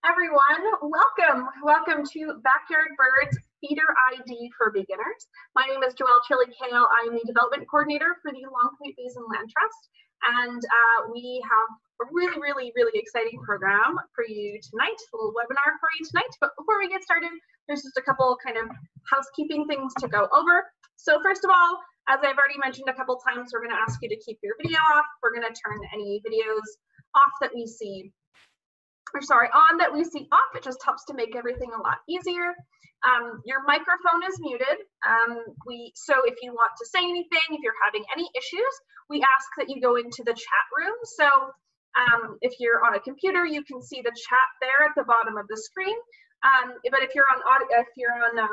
everyone, welcome to Backyard Birds Feeder ID for Beginners. My name is Joelle Chili-Kale. I'm the Development Coordinator for the Longpoint Basin Land Trust, and we have a really exciting program for you tonight, a little webinar for you tonight. But before we get started, there's just a couple kind of housekeeping things to go over. So first of all, as I've already mentioned a couple times, we're going to ask you to keep your video off. We're going to turn any videos off that we see, or sorry, on that we see off. It just helps to make everything a lot easier. Your microphone is muted. So if you want to say anything, if you're having any issues, we ask that you go into the chat room. So if you're on a computer, you can see the chat there at the bottom of the screen. But if you're on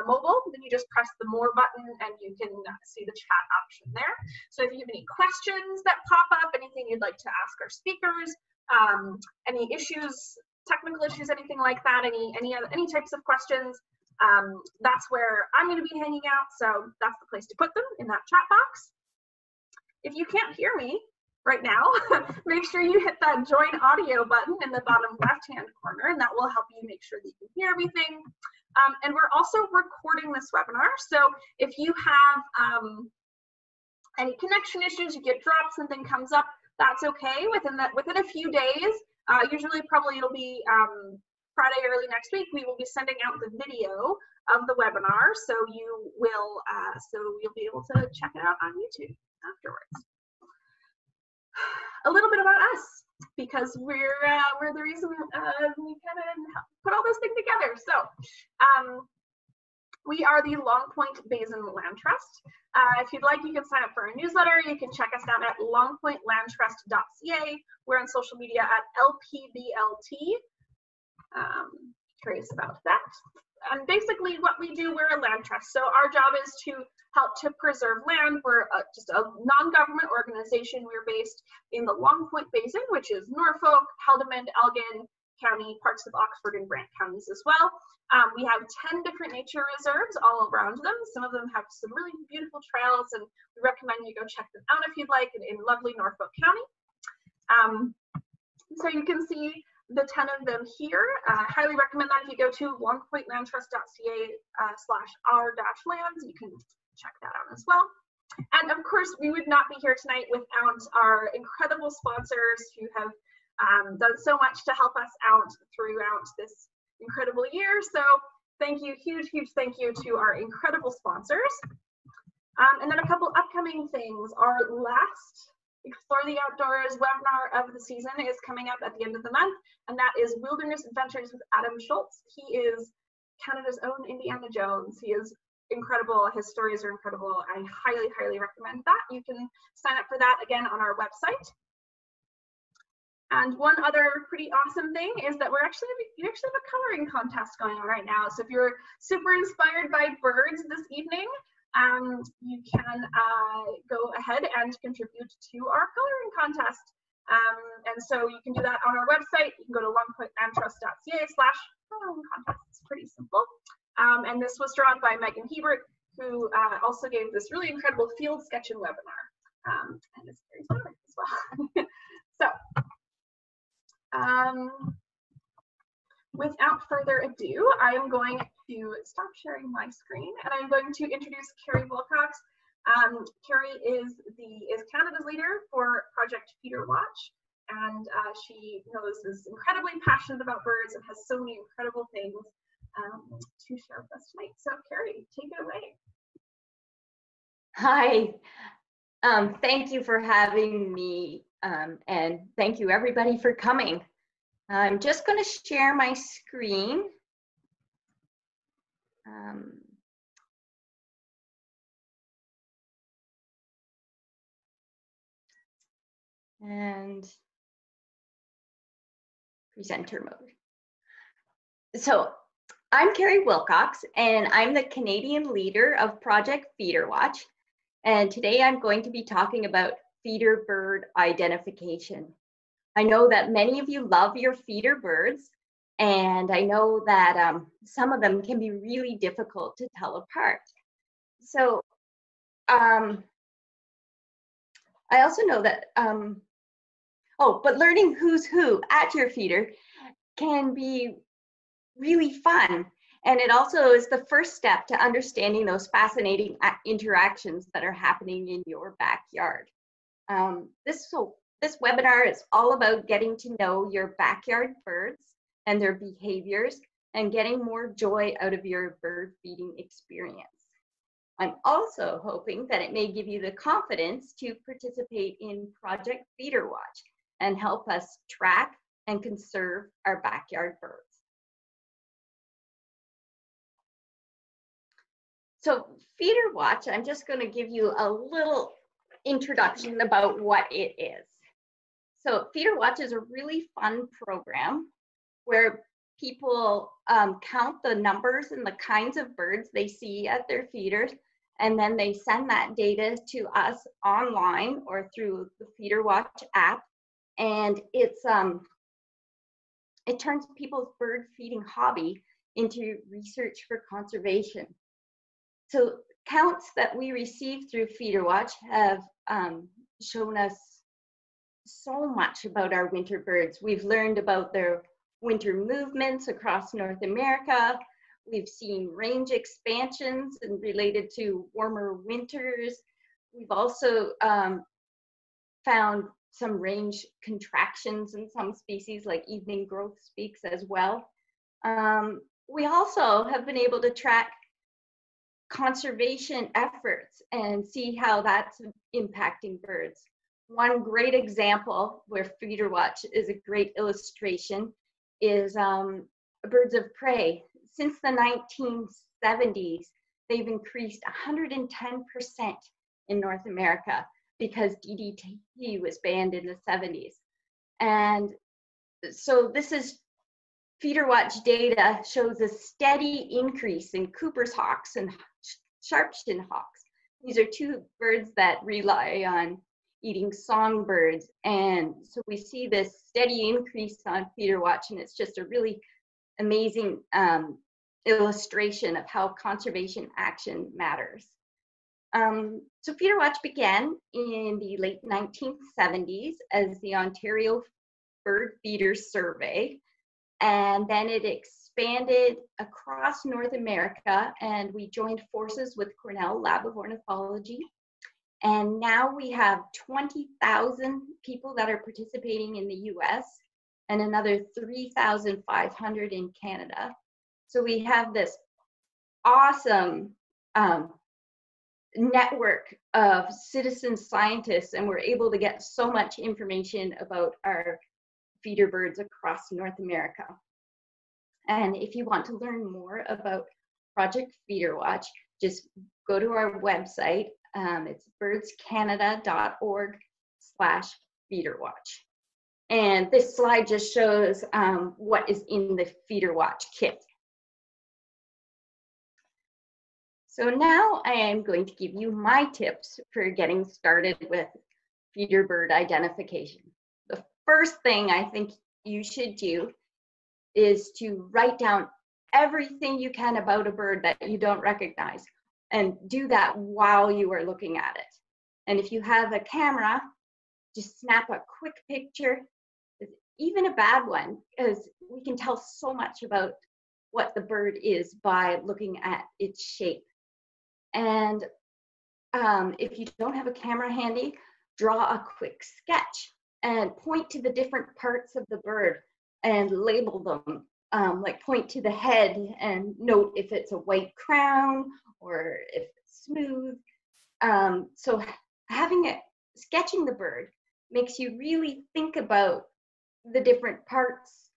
mobile, then you just press the more button and you can see the chat option there. So if you have any questions that pop up, anything you'd like to ask our speakers, any issues, technical issues, anything like that, any types of questions, that's where I'm going to be hanging out. So that's the place to put them, in that chat box. If you can't hear me right now, make sure you hit that join audio button in the bottom left-hand corner, and that will help you make sure that you can hear everything. And we're also recording this webinar. So if you have any connection issues, you get dropped, something comes up, that's okay. Within a few days, usually probably it'll be Friday early next week, we will be sending out the video of the webinar, so you'll be able to check it out on YouTube afterwards. A little bit about us, because we're the reason we kind of put all this thing together. So we are the Longpoint Basin Land Trust. If you'd like, you can sign up for our newsletter. You can check us out at longpointlandtrust.ca. We're on social media at LPBLT. Curious about that. And basically what we do, we're a land trust. So our job is to help to preserve land. We're just a non-government organization. We're based in the Longpoint Basin, which is Norfolk, Haldimand, Elgin County, parts of Oxford and Grant counties as well. We have 10 different nature reserves all around them. Some of them have some really beautiful trails, and we recommend you go check them out if you'd like, in lovely Norfolk County. So you can see the 10 of them here. Highly recommend that if you go to longpointlandtrust.ca /r-lands, you can check that out as well. And of course, we would not be here tonight without our incredible sponsors who have done so much to help us out throughout this incredible year. So thank you, huge thank you to our incredible sponsors. And then a couple upcoming things. Our last Explore the Outdoors webinar of the season is coming up at the end of the month, and that is Wilderness Adventures with Adam Schultz. He is Canada's own Indiana Jones. He is incredible. His stories are incredible. I highly recommend that. You can sign up for that again on our website. And one other pretty awesome thing is that we actually have a coloring contest going on right now. So if you're super inspired by birds this evening, you can go ahead and contribute to our coloring contest. And so you can do that on our website. You can go to longpointlandtrust.ca /coloring contest. It's pretty simple. And this was drawn by Megan Hebert, who also gave this really incredible field sketching webinar. And it's very inspiring as well. So without further ado, I am going to stop sharing my screen, and I'm going to introduce Carrie Wilcox. Kerrie is Canada's leader for Project FeederWatch, and she is incredibly passionate about birds and has so many incredible things to share with us tonight. So Kerrie, take it away. Hi, thank you for having me, and thank you everybody for coming. I'm just going to share my screen. And presenter mode. So I'm Carrie Wilcox, and I'm the Canadian leader of Project FeederWatch. And today I'm going to be talking about feeder bird identification. I know that many of you love your feeder birds, and I know that some of them can be really difficult to tell apart. So I also know that, but learning who's who at your feeder can be really fun. And it also is the first step to understanding those fascinating interactions that are happening in your backyard. This webinar is all about getting to know your backyard birds and their behaviors and getting more joy out of your bird feeding experience. I'm also hoping that it may give you the confidence to participate in Project FeederWatch and help us track and conserve our backyard birds. So FeederWatch, I'm just going to give you a little introduction about what it is. So FeederWatch is a really fun program where people count the numbers and the kinds of birds they see at their feeders, and then they send that data to us online or through the FeederWatch app, and it turns people's bird feeding hobby into research for conservation. So counts that we receive through FeederWatch have shown us so much about our winter birds. We've learned about their winter movements across North America. We've seen range expansions and related to warmer winters. We've also found some range contractions in some species like evening growth speaks as well. We also have been able to track conservation efforts and see how that's impacting birds. One great example where FeederWatch is a great illustration is birds of prey. Since the 1970s, they've increased 110% in North America because DDT was banned in the 70s. And so this is FeederWatch data shows a steady increase in Cooper's hawks and sharp-shinned hawks. These are two birds that rely on eating songbirds. And so we see this steady increase on FeederWatch, and it's just a really amazing illustration of how conservation action matters. So FeederWatch began in the late 1970s as the Ontario Bird Feeders Survey, and then it expanded across North America, and we joined forces with Cornell Lab of Ornithology. And now we have 20,000 people that are participating in the US and another 3,500 in Canada. So we have this awesome network of citizen scientists, and we're able to get so much information about our feeder birds across North America. And if you want to learn more about Project FeederWatch, just go to our website. It's birdscanada.org/FeederWatch. And this slide just shows what is in the FeederWatch kit. So now I am going to give you my tips for getting started with feeder bird identification. The first thing I think you should do is to write down everything you can about a bird that you don't recognize, and do that while you are looking at it. And if you have a camera, just snap a quick picture, even a bad one, because we can tell so much about what the bird is by looking at its shape. And if you don't have a camera handy, draw a quick sketch and point to the different parts of the bird and label them. Like point to the head and note if it's a white crown or if it's smooth. So sketching the bird makes you really think about the different parts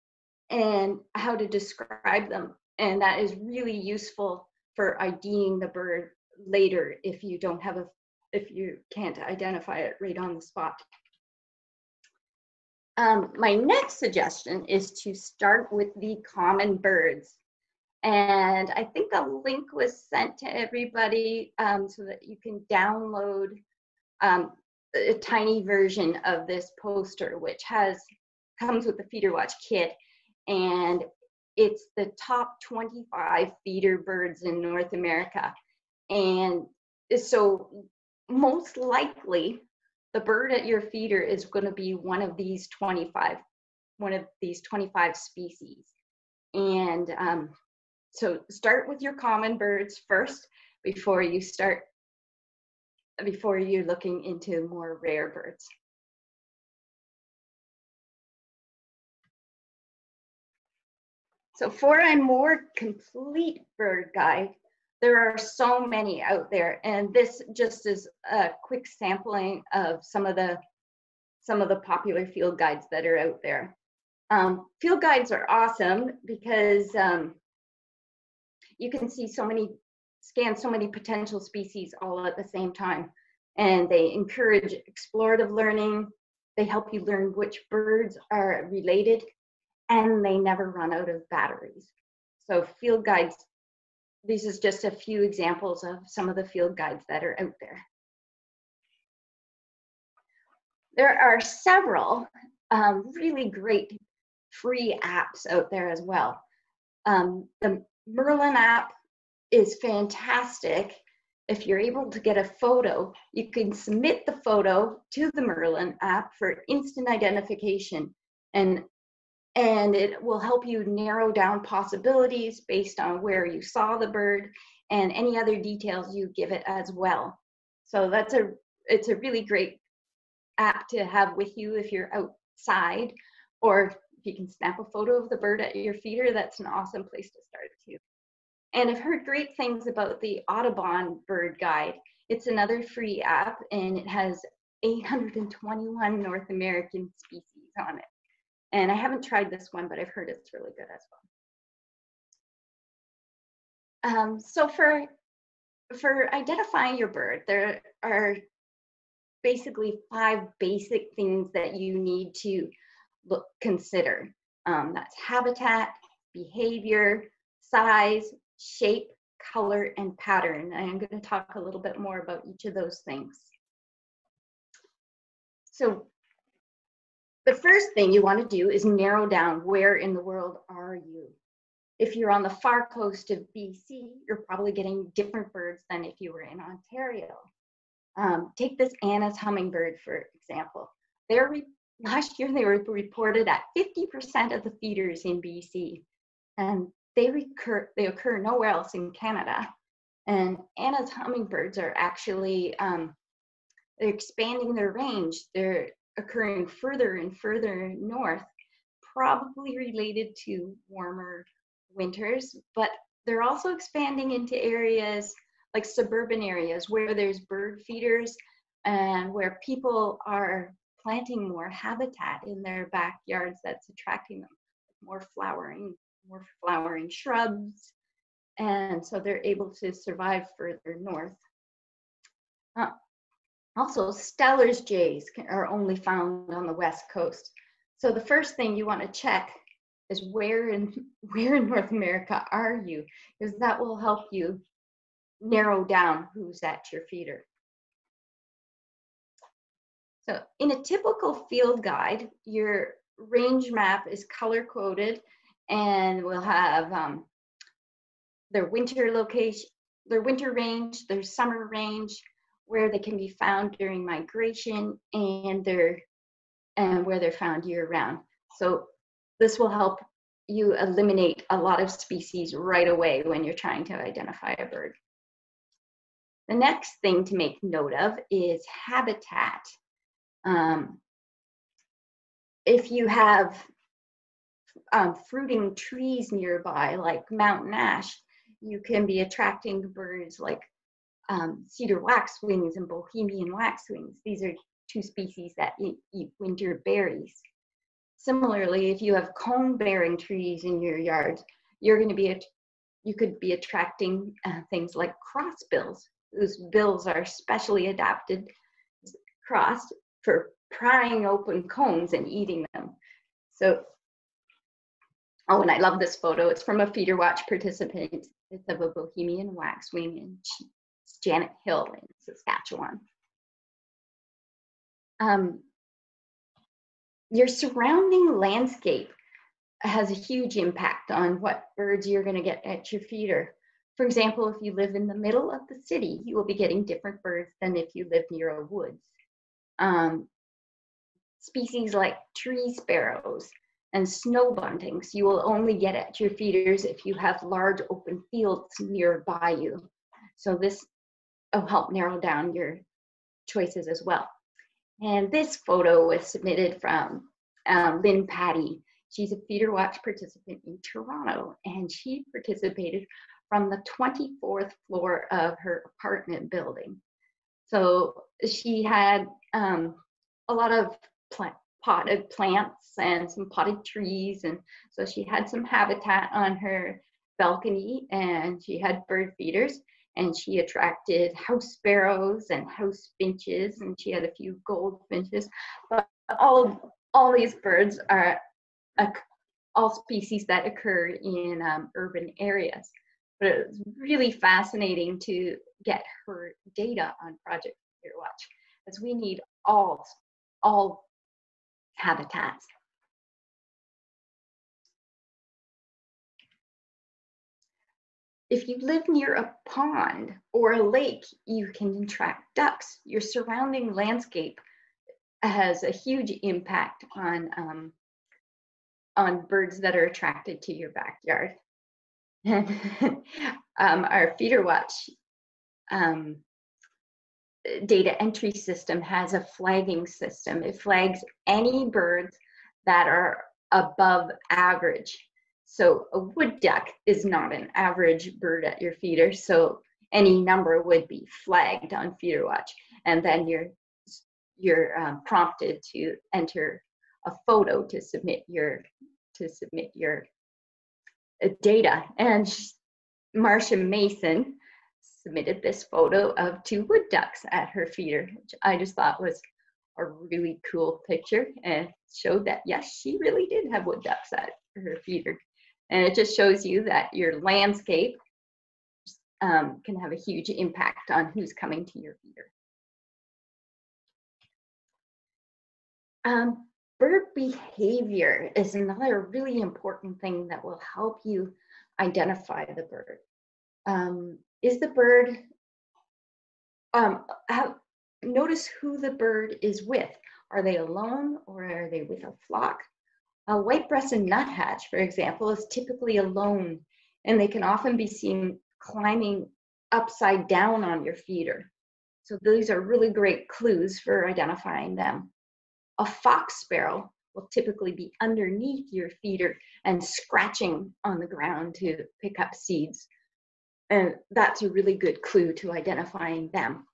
and how to describe them. And that is really useful for IDing the bird later if you can't identify it right on the spot. My next suggestion is to start with the common birds. And I think a link was sent to everybody so that you can download a tiny version of this poster, which comes with the FeederWatch kit. And it's the top 25 feeder birds in North America. And so most likely, the bird at your feeder is going to be one of these 25 species. And so start with your common birds first before you're looking into more rare birds. So for a more complete bird guide, there are so many out there, and this just is a quick sampling of some of the popular field guides that are out there. Field guides are awesome because you can see scan so many potential species all at the same time, and they encourage explorative learning. They help you learn which birds are related, and they never run out of batteries. So field guides, this is just a few examples of some of the field guides that are out there. There are several really great free apps out there as well. The Merlin app is fantastic. If you're able to get a photo, you can submit the photo to the Merlin app for instant identification, and it will help you narrow down possibilities based on where you saw the bird and any other details you give it as well. So it's a really great app to have with you if you're outside, or if you can snap a photo of the bird at your feeder, that's an awesome place to start too. And I've heard great things about the Audubon bird guide. It's another free app, and it has 821 North American species on it. And I haven't tried this one, but I've heard it's really good as well. So for identifying your bird, there are basically 5 basic things that you need to consider. That's habitat, behavior, size, shape, color, and pattern. And I'm going to talk a little bit more about each of those things. So the first thing you want to do is narrow down where in the world are you. If you're on the far coast of BC, you're probably getting different birds than if you were in Ontario. Take this Anna's hummingbird, for example. Last year, they were reported at 50% of the feeders in BC, and they occur nowhere else in Canada. And Anna's hummingbirds are actually they're expanding their range. They're occurring further and further north, probably related to warmer winters, but they're also expanding into areas like suburban areas where there's bird feeders and where people are planting more habitat in their backyards that's attracting them, more flowering shrubs, and so they're able to survive further north. Also, Steller's jays are only found on the west coast. So the first thing you want to check is where in North America are you, because that will help you narrow down who's at your feeder. So in a typical field guide, your range map is color coded and will have their winter location, their winter range, their summer range, where they can be found during migration, and where they're found year-round. So this will help you eliminate a lot of species right away when you're trying to identify a bird. The next thing to make note of is habitat. If you have fruiting trees nearby, like mountain ash, you can be attracting birds like Cedar Wax Wings and Bohemian Wax Wings. These are 2 species that eat winter berries. Similarly, if you have cone-bearing trees in your yard, you could be attracting things like crossbills, whose bills are specially adapted, crossed, for prying open cones and eating them. So, oh, and I love this photo. It's from a FeederWatch participant. It's of a Bohemian waxwing in Janet Hill in Saskatchewan. Your surrounding landscape has a huge impact on what birds you're going to get at your feeder. For example, if you live in the middle of the city, you will be getting different birds than if you live near a woods. Species like tree sparrows and snow buntings you will only get at your feeders if you have large open fields nearby you. So this will help narrow down your choices as well. And this photo was submitted from Lynn Patty. She's a FeederWatch participant in Toronto, and she participated from the 24th floor of her apartment building. So she had a lot of potted plants and some potted trees, and so she had some habitat on her balcony, and she had bird feeders, and she attracted house sparrows and house finches, and she had a few goldfinches. But all these birds are all species that occur in urban areas. But it was really fascinating to get her data on Project FeederWatch, as we need all habitats. If you live near a pond or a lake, you can attract ducks. Your surrounding landscape has a huge impact on birds that are attracted to your backyard. Our FeederWatch data entry system has a flagging system. It flags any birds that are above average. So a wood duck is not an average bird at your feeder, so any number would be flagged on FeederWatch, and then you're prompted to enter a photo to submit your data. And Marcia Mason submitted this photo of 2 wood ducks at her feeder, which I just thought was a really cool picture, and showed that yes, she really did have wood ducks at her feeder. And it just shows you that your landscape can have a huge impact on who's coming to your feeder. Bird behavior is another really important thing that will help you identify the bird. Is the bird, notice who the bird is with. Are they alone or are they with a flock? A white-breasted nuthatch, for example, is typically alone, and they can often be seen climbing upside down on your feeder. So these are really great clues for identifying them. A fox sparrow will typically be underneath your feeder and scratching on the ground to pick up seeds. And that's a really good clue to identifying them.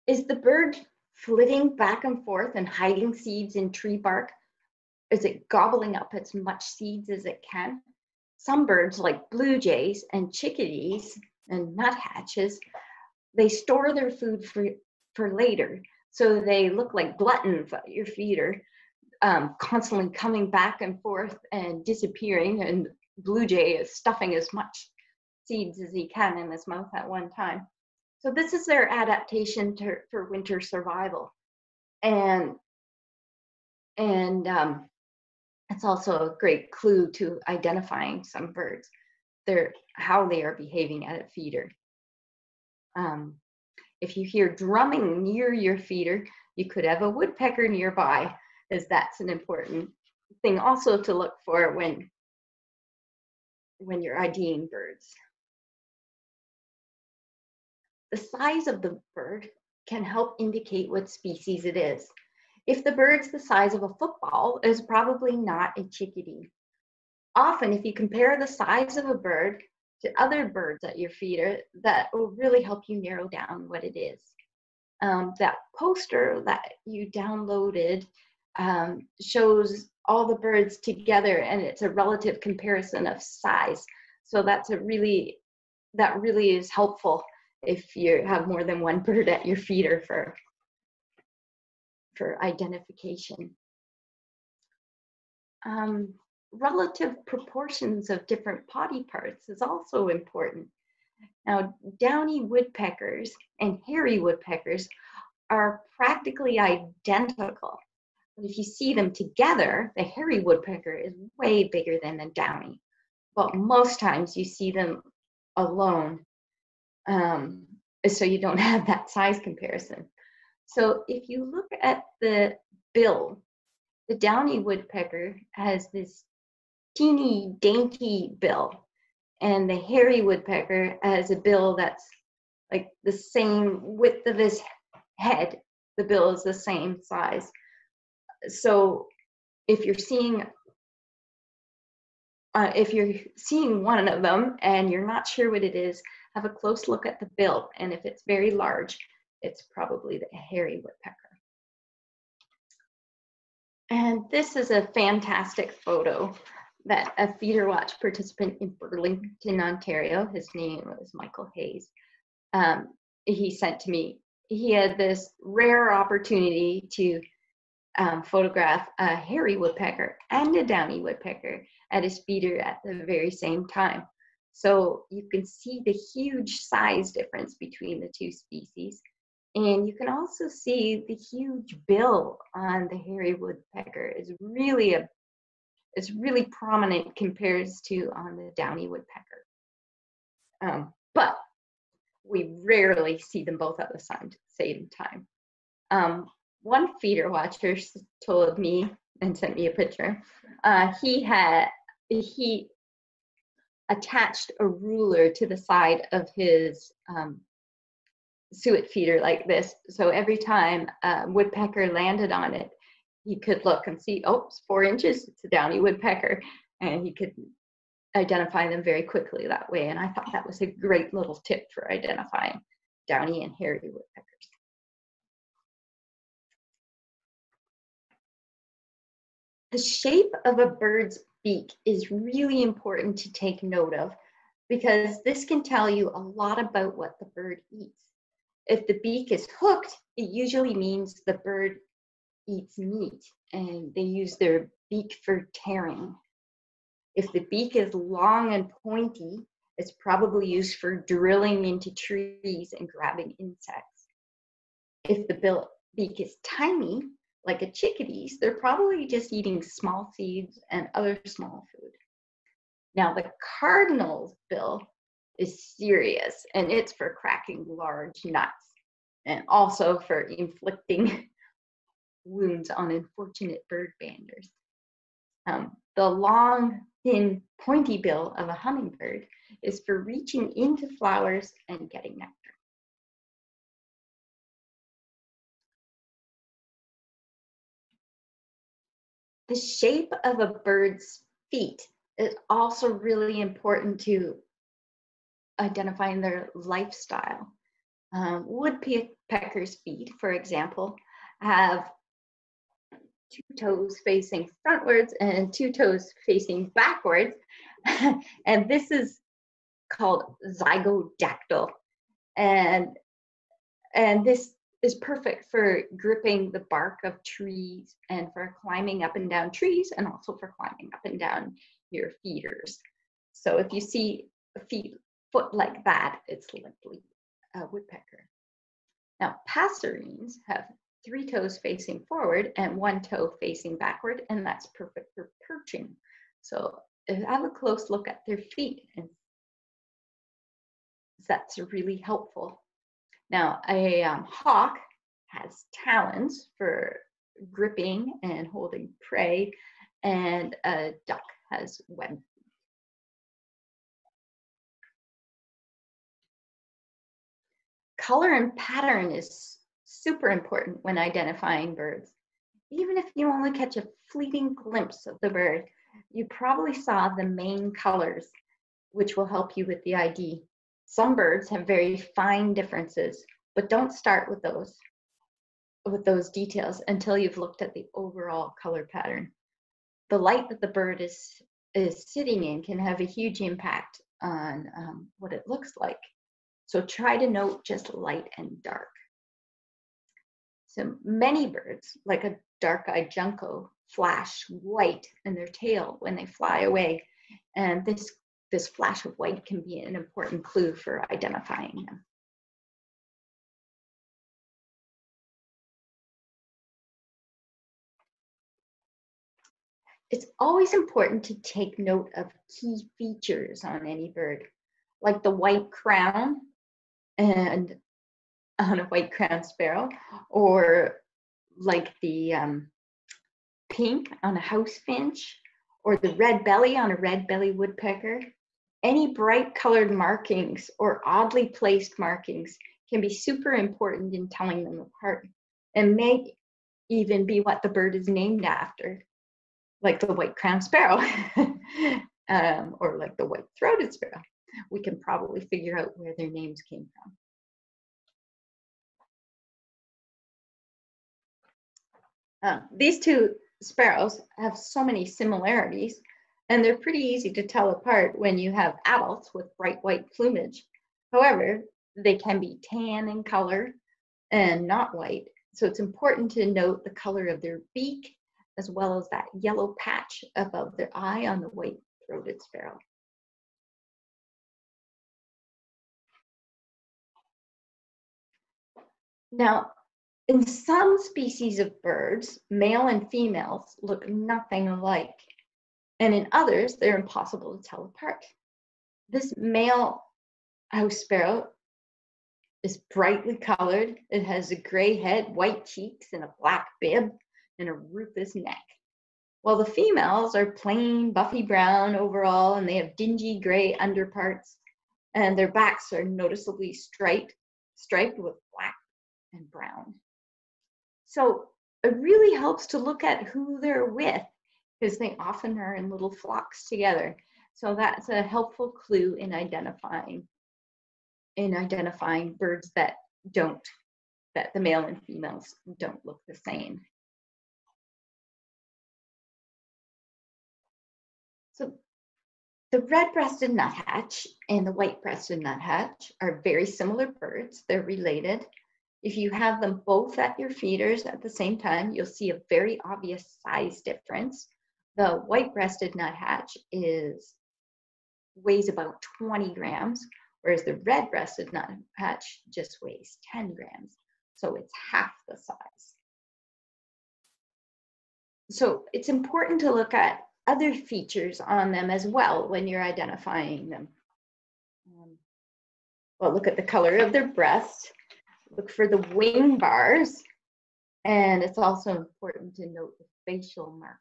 Is the bird flitting back and forth and hiding seeds in tree bark? Is it gobbling up as much seeds as it can? Some birds, like blue jays and chickadees and nuthatches, they store their food for later. So they look like gluttons at your feeder, constantly coming back and forth and disappearing. And blue jay is stuffing as much seeds as he can in his mouth at one time. So this is their adaptation for winter survival. And it's also a great clue to identifying some birds, how they are behaving at a feeder. If you hear drumming near your feeder, you could have a woodpecker nearby, as that's an important thing also to look for when you're IDing birds. The size of the bird can help indicate what species it is. If the bird's the size of a football, it's probably not a chickadee. Often, if you compare the size of a bird to other birds at your feeder, that will really help you narrow down what it is. That poster that you downloaded shows all the birds together, and it's a relative comparison of size. So that really is helpful if you have more than one bird at your feeder for identification. Relative proportions of different body parts is also important. Now, downy woodpeckers and hairy woodpeckers are practically identical. But if you see them together, the hairy woodpecker is way bigger than the downy. But most times you see them alone, so you don't have that size comparison. So if you look at the bill, the downy woodpecker has this teeny dainty bill, and the hairy woodpecker has a bill that's like the same width of his head. The bill is the same size. So if you're seeing one of them and you're not sure what it is, have a close look at the bill, and if it's very large, it's probably the hairy woodpecker. And this is a fantastic photo that a FeederWatch participant in Burlington, Ontario, his name was Michael Hayes, he sent to me. He had this rare opportunity to photograph a hairy woodpecker and a downy woodpecker at his feeder at the very same time. So you can see the huge size difference between the two species. And you can also see the huge bill on the hairy woodpecker is really prominent compared to on the downy woodpecker. But we rarely see them both at the same time. One feeder watcher told me and sent me a picture. He attached a ruler to the side of his suet feeder like this. So every time a woodpecker landed on it, he could look and see, oh, it's 4 inches, it's a downy woodpecker. And he could identify them very quickly that way. And I thought that was a great little tip for identifying downy and hairy woodpeckers. The shape of a bird's beak is really important to take note of, because this can tell you a lot about what the bird eats. If the beak is hooked, it usually means the bird eats meat and they use their beak for tearing. If the beak is long and pointy, it's probably used for drilling into trees and grabbing insects. If the beak is tiny, like a chickadee's, they're probably just eating small seeds and other small food. Now, the cardinal's bill is serious, and it's for cracking large nuts and also for inflicting wounds on unfortunate bird banders. The long, thin, pointy bill of a hummingbird is for reaching into flowers and getting nectar. The shape of a bird's feet is also really important to identifying their lifestyle. Woodpecker's feet, for example, have 2 toes facing frontwards and 2 toes facing backwards. And this is called zygodactyl. And this is perfect for gripping the bark of trees and for climbing up and down trees, and also for climbing up and down your feeders. So if you see a foot like that, it's likely a woodpecker. Now, passerines have 3 toes facing forward and 1 toe facing backward, and that's perfect for perching. So have a close look at their feet, and that's really helpful. Now, a hawk has talons for gripping and holding prey, and a duck has web. Color and pattern is super important when identifying birds. Even if you only catch a fleeting glimpse of the bird, you probably saw the main colors, which will help you with the ID. Some birds have very fine differences, but don't start with those details until you've looked at the overall color pattern. The light that the bird is sitting in can have a huge impact on what it looks like. So try to note just light and dark. So many birds, like a dark-eyed junco, flash white in their tail when they fly away, and this flash of white can be an important clue for identifying them. It's always important to take note of key features on any bird. like the white crown and on a white crown sparrow, or like the pink on a house finch, or the red belly on a red belly woodpecker. Any bright colored markings or oddly placed markings can be super important in telling them apart, and may even be what the bird is named after, like the white crowned sparrow, or like the white throated sparrow. We can probably figure out where their names came from. These two sparrows have so many similarities, and they're pretty easy to tell apart when you have adults with bright white plumage. However, they can be tan in color and not white, so it's important to note the color of their beak as well as that yellow patch above their eye on the white-throated sparrow. Now, in some species of birds, male and females look nothing alike, and in others, they're impossible to tell apart. This male house sparrow is brightly colored. It has a gray head, white cheeks, and a black bib, and a rufous neck. While the females are plain buffy brown overall, and they have dingy gray underparts, and their backs are noticeably striped with black and brown. So it really helps to look at who they're with, because they often are in little flocks together. So that's a helpful clue in identifying birds that the male and females don't look the same. So the red-breasted nuthatch and the white-breasted nuthatch are very similar birds. They're related. If you have them both at your feeders at the same time, you'll see a very obvious size difference. The white-breasted nuthatch weighs about 20 grams, whereas the red-breasted nuthatch just weighs 10 grams. So it's half the size. So it's important to look at other features on them as well when you're identifying them. Well, look at the color of their breast, look for the wing bars, and it's also important to note the facial markings.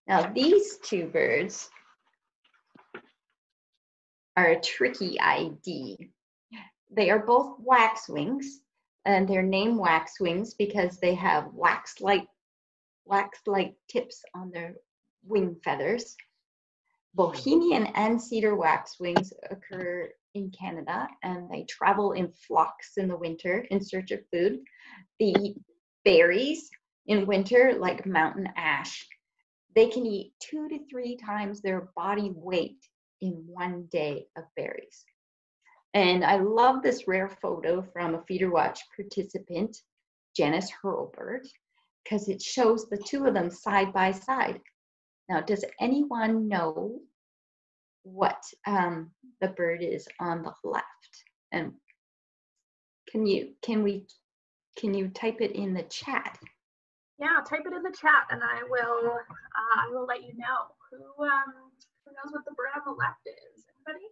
Now, these two birds are a tricky ID. They are both waxwings, and they're named waxwings because they have wax-like tips on their wing feathers. Bohemian and cedar waxwings occur in Canada, and they travel in flocks in the winter in search of food. They eat berries in winter, like mountain ash. They can eat 2 to 3 times their body weight in one day of berries. And I love this rare photo from a FeederWatch participant, Janice Hurlbert, because it shows the two of them side by side. Now, does anyone know what the bird is on the left? And can you type it in the chat? Yeah, type it in the chat, and I will let you know. Who knows what the bird on the left is? Anybody?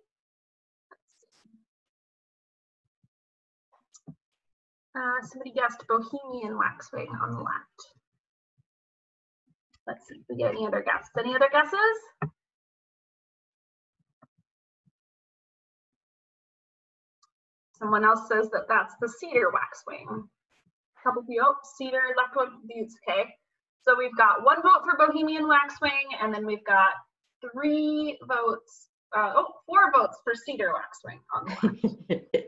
Somebody guessed Bohemian waxwing on the left. Let's see if we get any other guesses. Any other guesses? Someone else says that that's the cedar waxwing. A couple of you, cedar, left one, Buttes, okay. So we've got 1 vote for Bohemian waxwing, and then we've got 3 votes, 4 votes for cedar waxwing on the left.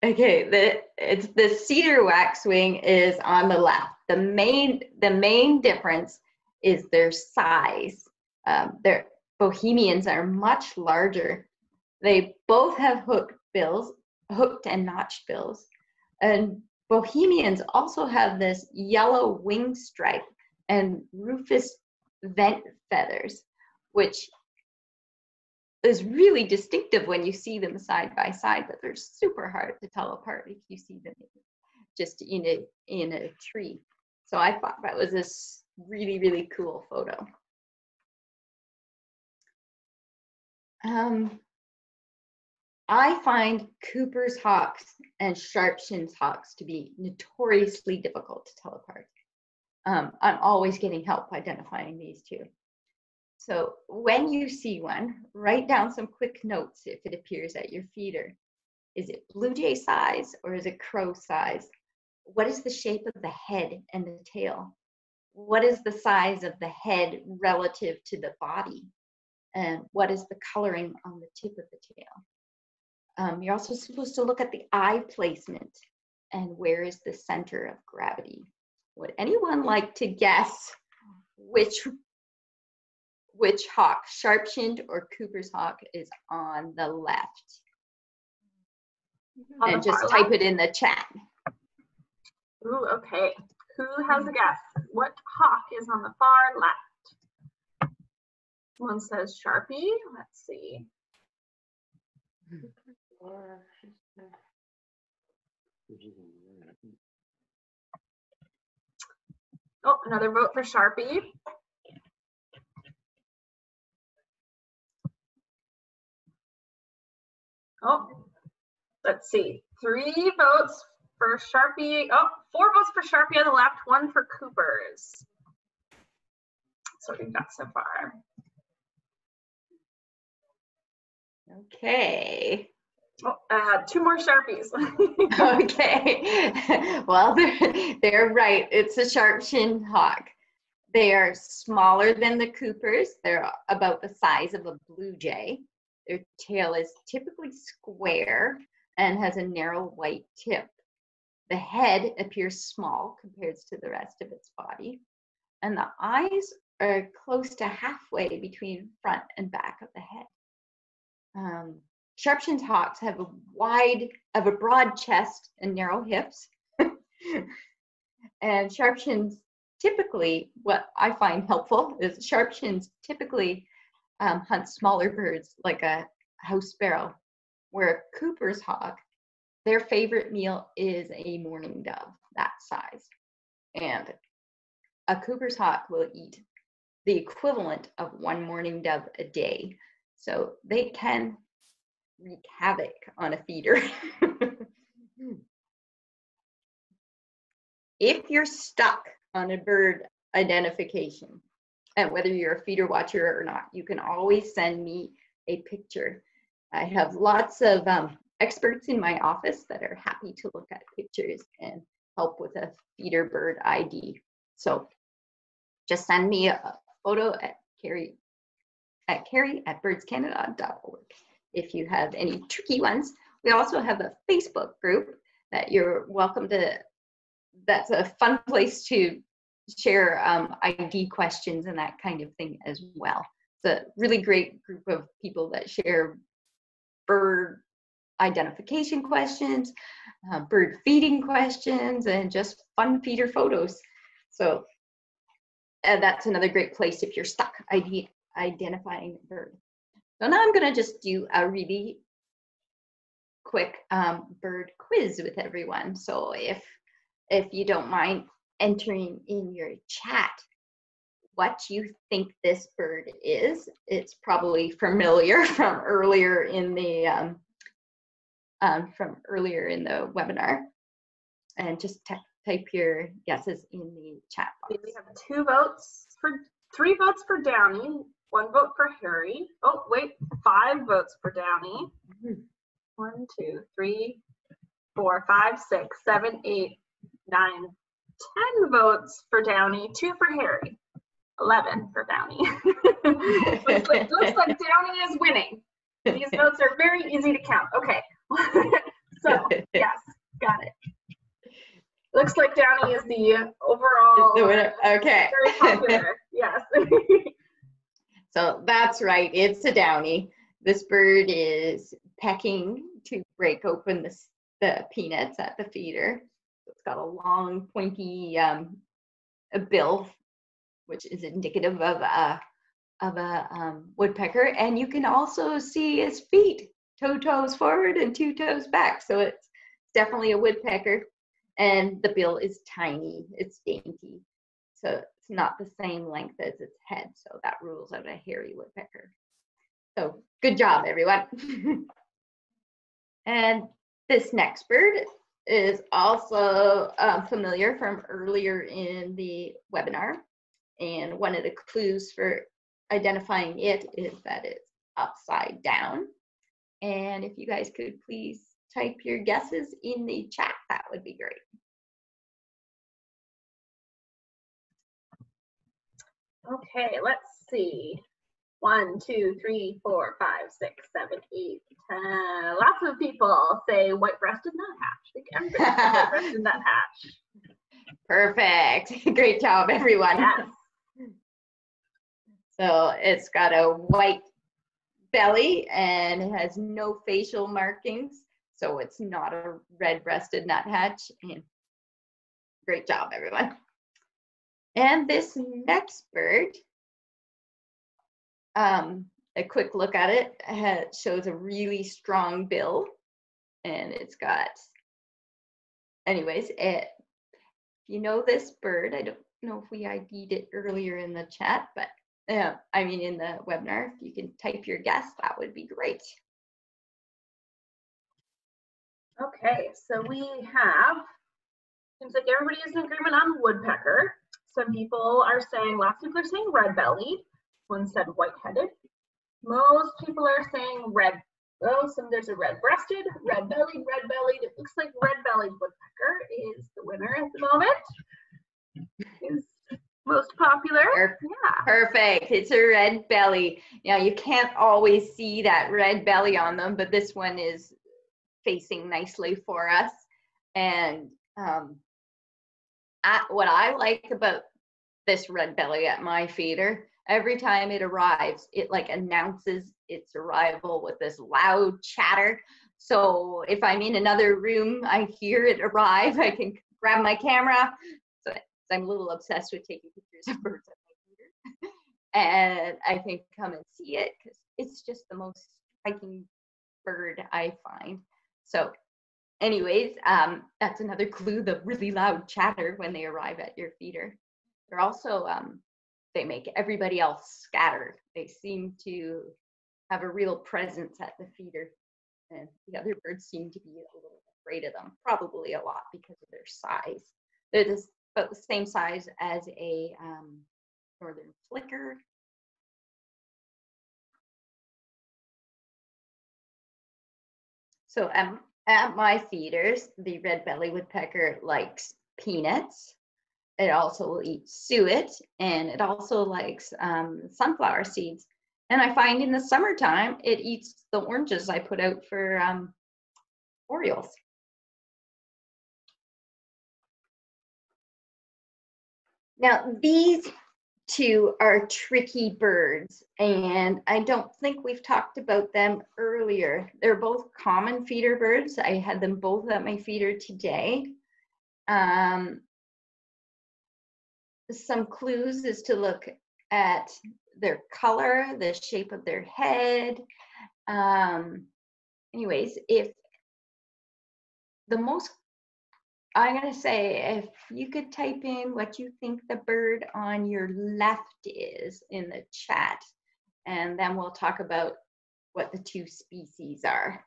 Okay, the cedar waxwing is on the left. The main difference is their size. Their Bohemians are much larger. They both have hooked and notched bills. And Bohemians also have this yellow wing stripe and rufous vent feathers, which is really distinctive when you see them side by side, but they're super hard to tell apart if you see them just in a tree. So I thought that was this really, really cool photo. I find Cooper's hawks and Sharpshin's hawks to be notoriously difficult to tell apart. I'm always getting help identifying these two. So when you see one, write down some quick notes if it appears at your feeder. Is it blue jay size or is it crow size? What is the shape of the head and the tail? What is the size of the head relative to the body? And what is the coloring on the tip of the tail? You're also supposed to look at the eye placement and where is the center of gravity. Would anyone like to guess which hawk, Sharp-shinned or Cooper's hawk, is on the left? And just type it in the chat. Ooh, okay. Who has a guess? What hawk is on the far left? One says Sharpie. Let's see. Oh, another vote for Sharpie. Oh, let's see. 3 votes for Sharpie. Oh, 4 votes for Sharpie on the left, 1 for Cooper's. So we've got so far. Okay. Oh, 2 more Sharpies. Okay. Well, they're right. It's a sharp-shinned hawk. They are smaller than the Coopers. They're about the size of a blue jay. Their tail is typically square and has a narrow white tip. The head appears small compared to the rest of its body, and the eyes are close to halfway between front and back of the head. Sharp-shinned hawks have a broad chest and narrow hips. And sharp-shins typically, what I find helpful is sharp-shins typically hunt smaller birds like a house sparrow, where a Cooper's hawk, their favorite meal is a mourning dove that size. And a Cooper's hawk will eat the equivalent of 1 mourning dove a day. So they can wreak havoc on a feeder. If you're stuck on a bird identification, and whether you're a feeder watcher or not, you can always send me a picture. I have lots of experts in my office that are happy to look at pictures and help with a feeder bird ID. So just send me a photo at Kerrie at birdscanada.org if you have any tricky ones. We also have a Facebook group that you're welcome to. That's a fun place to share ID questions and that kind of thing as well. It's a really great group of people that share bird identification questions, bird feeding questions, and just fun feeder photos. So that's another great place if you're stuck identifying a bird. So now I'm going to just do a really quick bird quiz with everyone. So if you don't mind entering in your chat what you think this bird is. It's probably familiar from earlier in the webinar, and just type your guesses in the chat box. We have 3 votes for Downy, 1 vote for Harry. Oh wait, 5 votes for Downy. 1, 2, 3, 4, 5, 6, 7, 8, 9, 10 votes for Downy, 2 for Harry, 11 for Downy. looks like Downy is winning. These votes are very easy to count. Okay. So yes, got it. Looks like Downy is the overall winner. Okay. Very popular. Yes. So that's right. It's a Downy. This bird is pecking to break open the peanuts at the feeder. It's got a long, pointy a bill, which is indicative of a woodpecker. And you can also see his feet, 2 toes forward and 2 toes back. So it's definitely a woodpecker. And the bill is tiny, it's dainty. So it's not the same length as its head. So that rules out a hairy woodpecker. So good job, everyone. And this next bird is also familiar from earlier in the webinar. And one of the clues for identifying it is that it's upside down. And if you guys could please type your guesses in the chat, that would be great. Okay, let's see. 1, 2, 3, 4, 5, 6, 7, 8, 10. Lots of people say white-breasted nuthatch. I think everybody says white-breasted nuthatch. Perfect. Great job, everyone. Yes. So it's got a white belly and it has no facial markings. So it's not a red-breasted nuthatch. And great job, everyone. And this next bird, a quick look at it, shows a really strong bill. And it's got, anyways, if you know this bird, I don't know if we ID'd it earlier in the chat, but I mean in the webinar, if you can type your guess, that would be great. Okay, so we have, seems like everybody is in agreement on woodpecker. Some people are saying, lots of people are saying red-bellied. One said white-headed. Most people are saying red. Oh, there's a red-breasted, red-bellied, red-bellied. It looks like red-bellied woodpecker is the winner at the moment. Is most popular. Yeah. Perfect. It's a red belly. Now you can't always see that red belly on them, but this one is facing nicely for us. And what I like about this red belly at my feeder, every time it arrives, it like announces its arrival with this loud chatter. So if I'm in another room, I hear it arrive, I can grab my camera. So I'm a little obsessed with taking pictures of birds at my feeder. And I can come and see it because it's just the most striking bird I find. So anyways, that's another clue, the really loud chatter when they arrive at your feeder. They're also, they make everybody else scatter. They seem to have a real presence at the feeder. And the other birds seem to be a little afraid of them, probably a lot because of their size. They're just about the same size as a northern flicker. So at my feeders, the red belly woodpecker likes peanuts. It also will eat suet, and it also likes sunflower seeds. And I find in the summertime, it eats the oranges I put out for Orioles. Now, these two are tricky birds, and I don't think we've talked about them earlier. They're both common feeder birds. I had them both at my feeder today. Some clues is to look at their color, the shape of their head. Anyways, if the most, I'm going to say, if you could type in what you think the bird on your left is in the chat, and then we'll talk about what the two species are.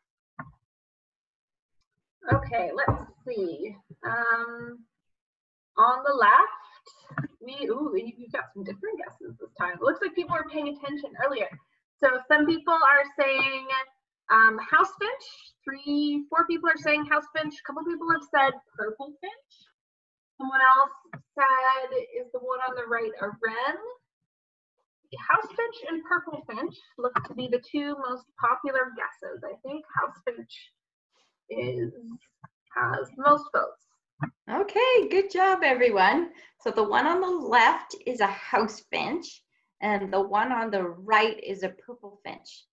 Okay, let's see. On the left, you've got some different guesses this time. It looks like people were paying attention earlier. So some people are saying house finch. 4 people are saying house finch. A couple people have said purple finch. Someone else said, is the one on the right a wren? House finch and purple finch look to be the 2 most popular guesses. I think house finch has most votes. Okay, good job, everyone. So the one on the left is a house finch, and the one on the right is a purple finch.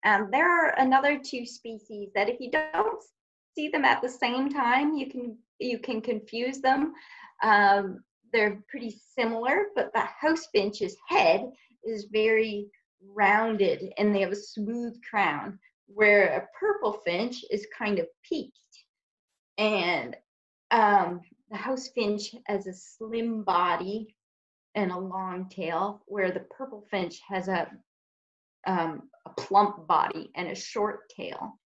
And there are another 2 species that if you don't see them at the same time, you can confuse them. They're pretty similar, but the house finch's head is very rounded and they have a smooth crown, where a purple finch is kind of peaked. And the house finch has a slim body and a long tail, where the purple finch has a plump body and a short tail.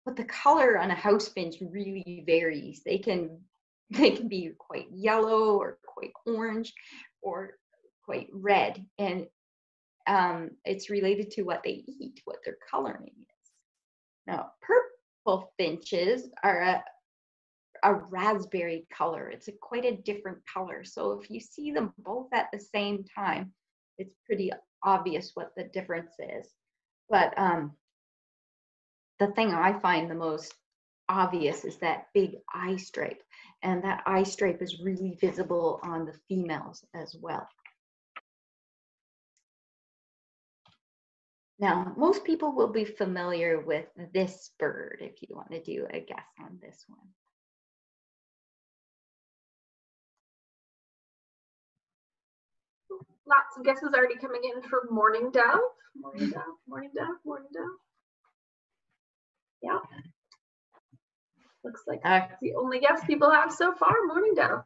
But the color on a house finch really varies. They can be quite yellow or quite orange or quite red, and it's related to what they eat, what their coloring is. Now, purple finches are a raspberry color. It's quite a different color. So if you see them both at the same time, it's pretty obvious what the difference is. But the thing I find the most obvious is that big eye stripe, and that eye stripe is really visible on the females as well. Now, most people will be familiar with this bird if you want to do a guess on this one. Lots of guesses already coming in for mourning dove. Mourning dove, mourning dove, mourning dove. Yeah. Looks like that's the only guess people have so far, mourning dove.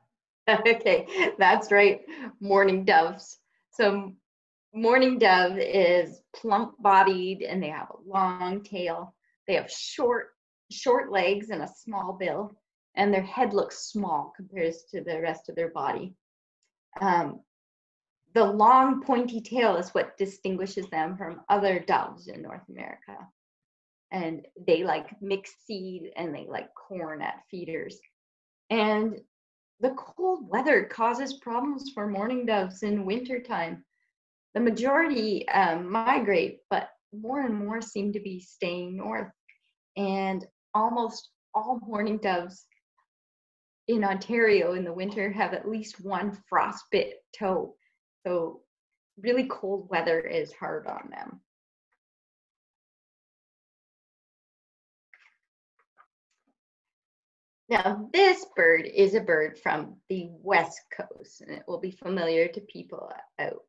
Okay, that's right, mourning doves. So mourning dove is plump-bodied and they have a long tail. They have short legs and a small bill, and their head looks small compared to the rest of their body. The long pointy tail is what distinguishes them from other doves in North America. And they like mixed seed and they like corn at feeders. And the cold weather causes problems for mourning doves in wintertime. The majority migrate, but more and more seem to be staying north. And almost all mourning doves in Ontario in the winter have at least one frostbit toe. So really cold weather is hard on them. Now, this bird is a bird from the West Coast, and it will be familiar to people out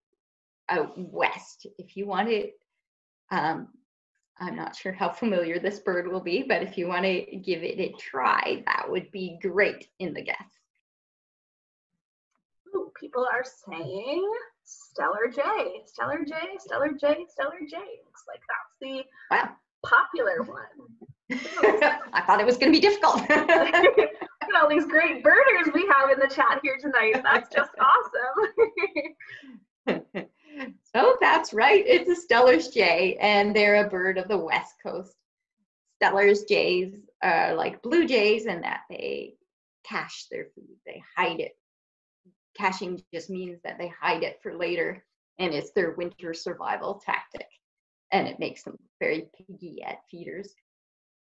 west. If you want to, I'm not sure how familiar this bird will be, but if you want to give it a try, that would be great in the guess. Ooh, people are saying Stellar Jay, Stellar Jay, Stellar Jay, Stellar Jay. Looks like that's the popular one. I thought it was going to be difficult. Look at all these great birders we have in the chat here tonight. That's just awesome. So that's right. It's a Stellar's jay, and they're a bird of the West Coast. Stellar's jays are like blue jays in that they cache their food. They hide it. Caching just means that they hide it for later, and it's their winter survival tactic. And it makes them very piggy at feeders.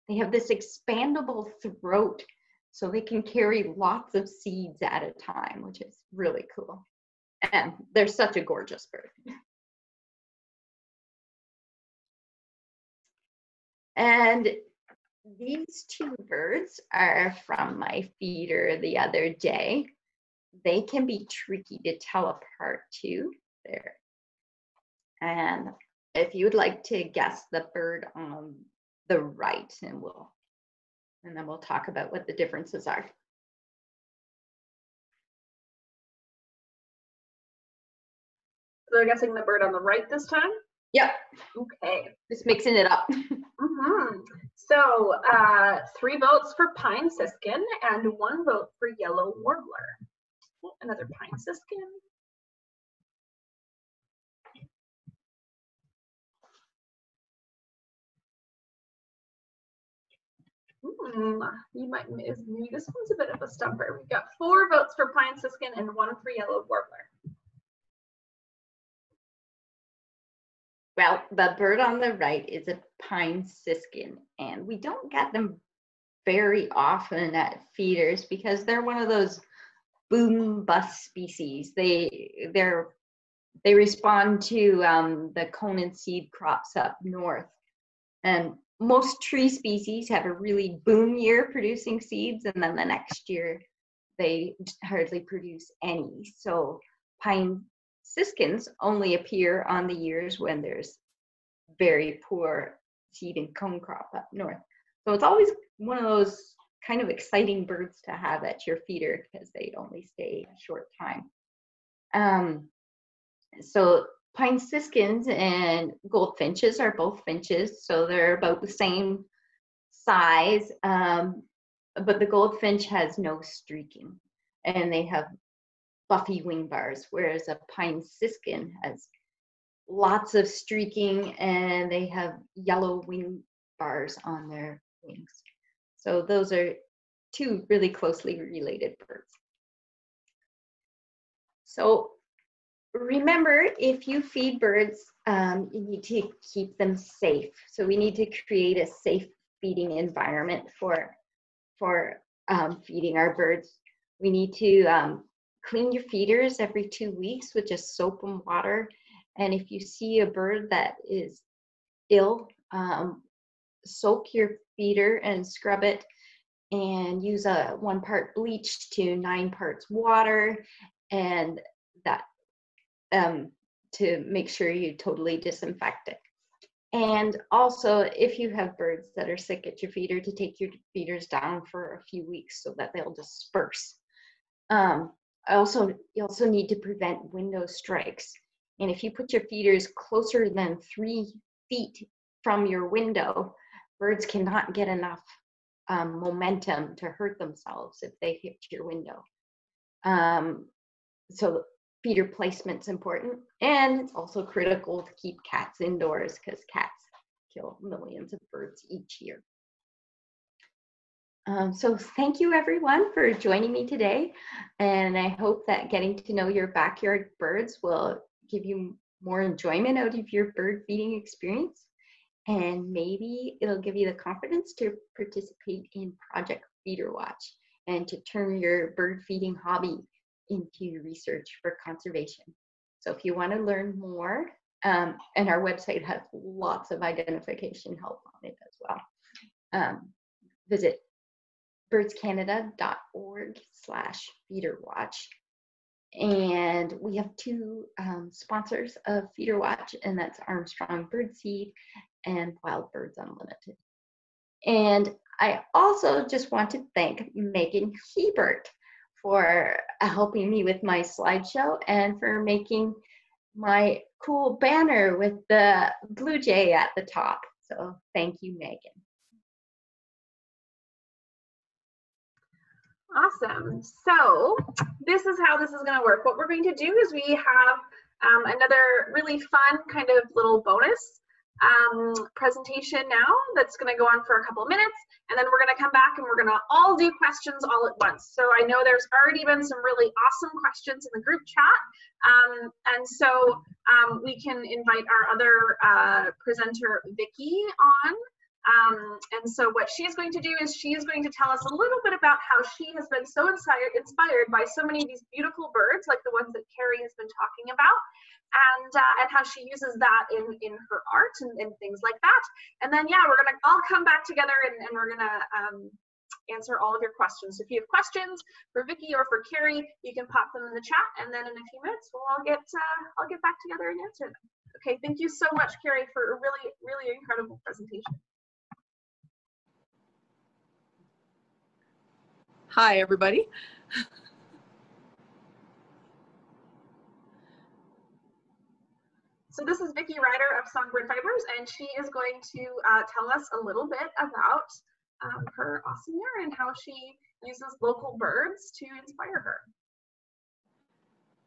They have this expandable throat, so they can carry lots of seeds at a time, which is really cool. And they're such a gorgeous bird. And these two birds are from my feeder the other day. They can be tricky to tell apart too. There. And if you would like to guess the bird on the right, and then we'll talk about what the differences are. So they're guessing the bird on the right this time? Yep. Okay. Just mixing it up. So 3 votes for pine siskin and 1 vote for yellow warbler. Another pine siskin. You might miss me. This one's a bit of a stumper. We've got 4 votes for pine siskin and 1 for yellow warbler. Well, the bird on the right is a pine siskin, and we don't get them very often at feeders because they're one of those boom bust species. They respond to the cone and seed crops up north, and most tree species have a really boom year producing seeds, and then the next year they hardly produce any. So pine siskins only appear on the years when there's very poor seed and cone crop up north. So it's always one of those kind of exciting birds to have at your feeder because they only stay a short time. So pine siskins and goldfinches are both finches, so they're about the same size, but the goldfinch has no streaking, and they have buffy wing bars, whereas a pine siskin has lots of streaking and they have yellow wing bars on their wings. So those are two really closely related birds. So remember, if you feed birds, you need to keep them safe. So we need to create a safe feeding environment for feeding our birds. We need to clean your feeders every 2 weeks with just soap and water. And if you see a bird that is ill, soak your feeder and scrub it, and use a 1 part bleach to 9 parts water, and that to make sure you totally disinfect it. And also, if you have birds that are sick at your feeder, to take your feeders down for a few weeks so that they'll disperse. You also need to prevent window strikes. And if you put your feeders closer than 3 feet from your window, birds cannot get enough momentum to hurt themselves if they hit your window. So feeder placement's important, and it's also critical to keep cats indoors because cats kill millions of birds each year. So thank you everyone for joining me today, and I hope that getting to know your backyard birds will give you more enjoyment out of your bird feeding experience, and maybe it'll give you the confidence to participate in Project FeederWatch and to turn your bird feeding hobby into research for conservation. So if you want to learn more, and our website has lots of identification help on it as well, visit birdscanada.org/FeederWatch. And we have 2 sponsors of FeederWatch, and that's Armstrong Birdseed and Wild Birds Unlimited. And I also just want to thank Megan Hebert for helping me with my slideshow and for making my cool banner with the blue jay at the top. So thank you, Megan. Awesome. So this is how this is going to work. What we're going to do is we have another really fun kind of little bonus presentation now that's going to go on for a couple of minutes, and then we're going to come back and we're going to all do questions all at once. So I know there's already been some really awesome questions in the group chat, and so we can invite our other presenter, Vicki, on. And so what she's going to do is she is going to tell us a little bit about how she has been so inspired by so many of these beautiful birds, like the ones that Kerrie has been talking about, and how she uses that in her art and things like that. And then, yeah, we're going to all come back together and we're going to answer all of your questions. So if you have questions for Vicki or for Kerrie, you can pop them in the chat, and then in a few minutes we'll all get back together and answer them. Okay, thank you so much, Kerrie, for a really, really incredible presentation. Hi, everybody. So this is Vicki Ryder of Songbird Fibers, and she is going to tell us a little bit about her awesome yarn and how she uses local birds to inspire her.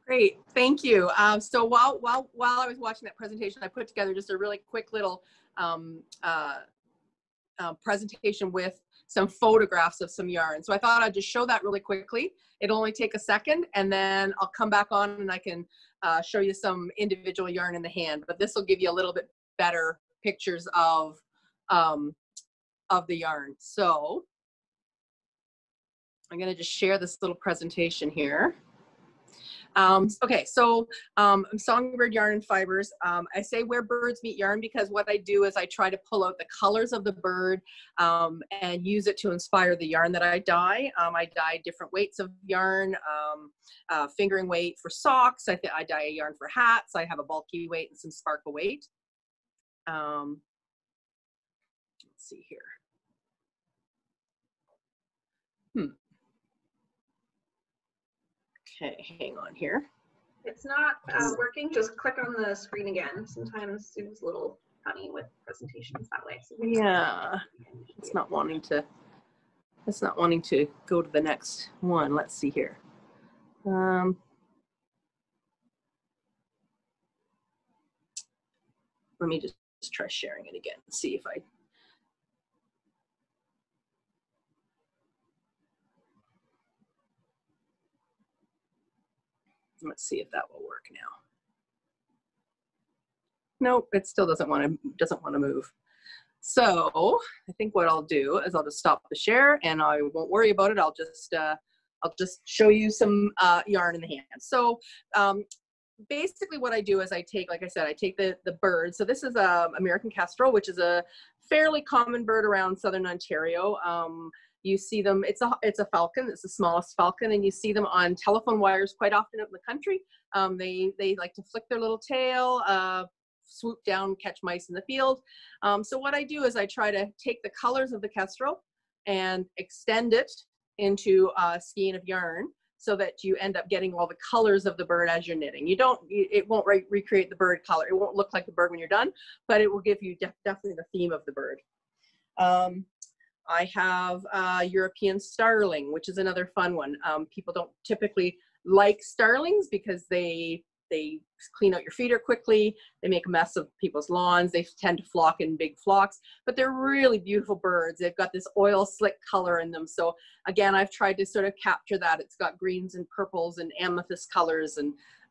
Great, thank you. So while I was watching that presentation, I put together just a really quick little presentation with some photographs of some yarn. So I thought I'd just show that really quickly. It'll only take a second, and then I'll come back on and I can show you some individual yarn in the hand. But this will give you a little bit better pictures of the yarn. So I'm going to just share this little presentation here. Okay, so Songbird Yarn and Fibers. I say where birds meet yarn because what I do is I try to pull out the colors of the bird and use it to inspire the yarn that I dye. I dye different weights of yarn, fingering weight for socks. I dye a yarn for hats. I have a bulky weight and some sparkle weight. Let's see here. Okay, hang on here. It's not working. Just click on the screen again. Sometimes Sue's a little funny with presentations that way. So yeah, it's not wanting to go to the next one. Let's see here. Let me just try sharing it again and see if I. Let's see if that will work now. Nope, it still doesn't want to move. So I think what I'll do is I'll just stop the share and I won't worry about it. I'll just show you some yarn in the hand. So basically what I do is I take, like I said, I take the bird. So this is American Kestrel, which is a fairly common bird around Southern Ontario. You see them, it's a falcon, it's the smallest falcon, and you see them on telephone wires quite often out in the country. They like to flick their little tail, swoop down, catch mice in the field. So what I do is I try to take the colors of the kestrel and extend it into a skein of yarn so that you end up getting all the colors of the bird as you're knitting. It won't recreate the bird color. It won't look like the bird when you're done, but it will give you definitely the theme of the bird. I have European starling, which is another fun one. People don't typically like starlings because they clean out your feeder quickly. They make a mess of people's lawns. They tend to flock in big flocks, but they're really beautiful birds. They've got this oil slick color in them. So again, I've tried to sort of capture that. It's got greens and purples and amethyst colors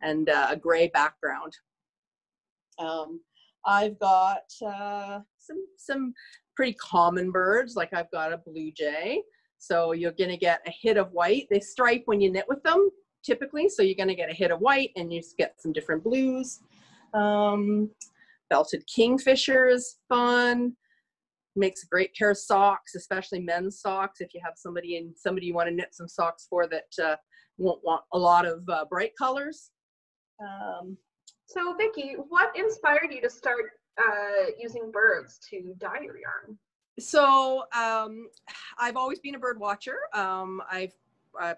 and a gray background. I've got some pretty common birds, like I've got a blue jay. So you're gonna get a hit of white. They stripe when you knit with them, typically, so you're going to get a hit of white and you get some different blues. Belted kingfisher is fun. Makes a great pair of socks, especially men's socks. If you have somebody you want to knit some socks for that won't want a lot of bright colors. So Vicki, what inspired you to start using birds to dye your yarn? So I've always been a bird watcher. I've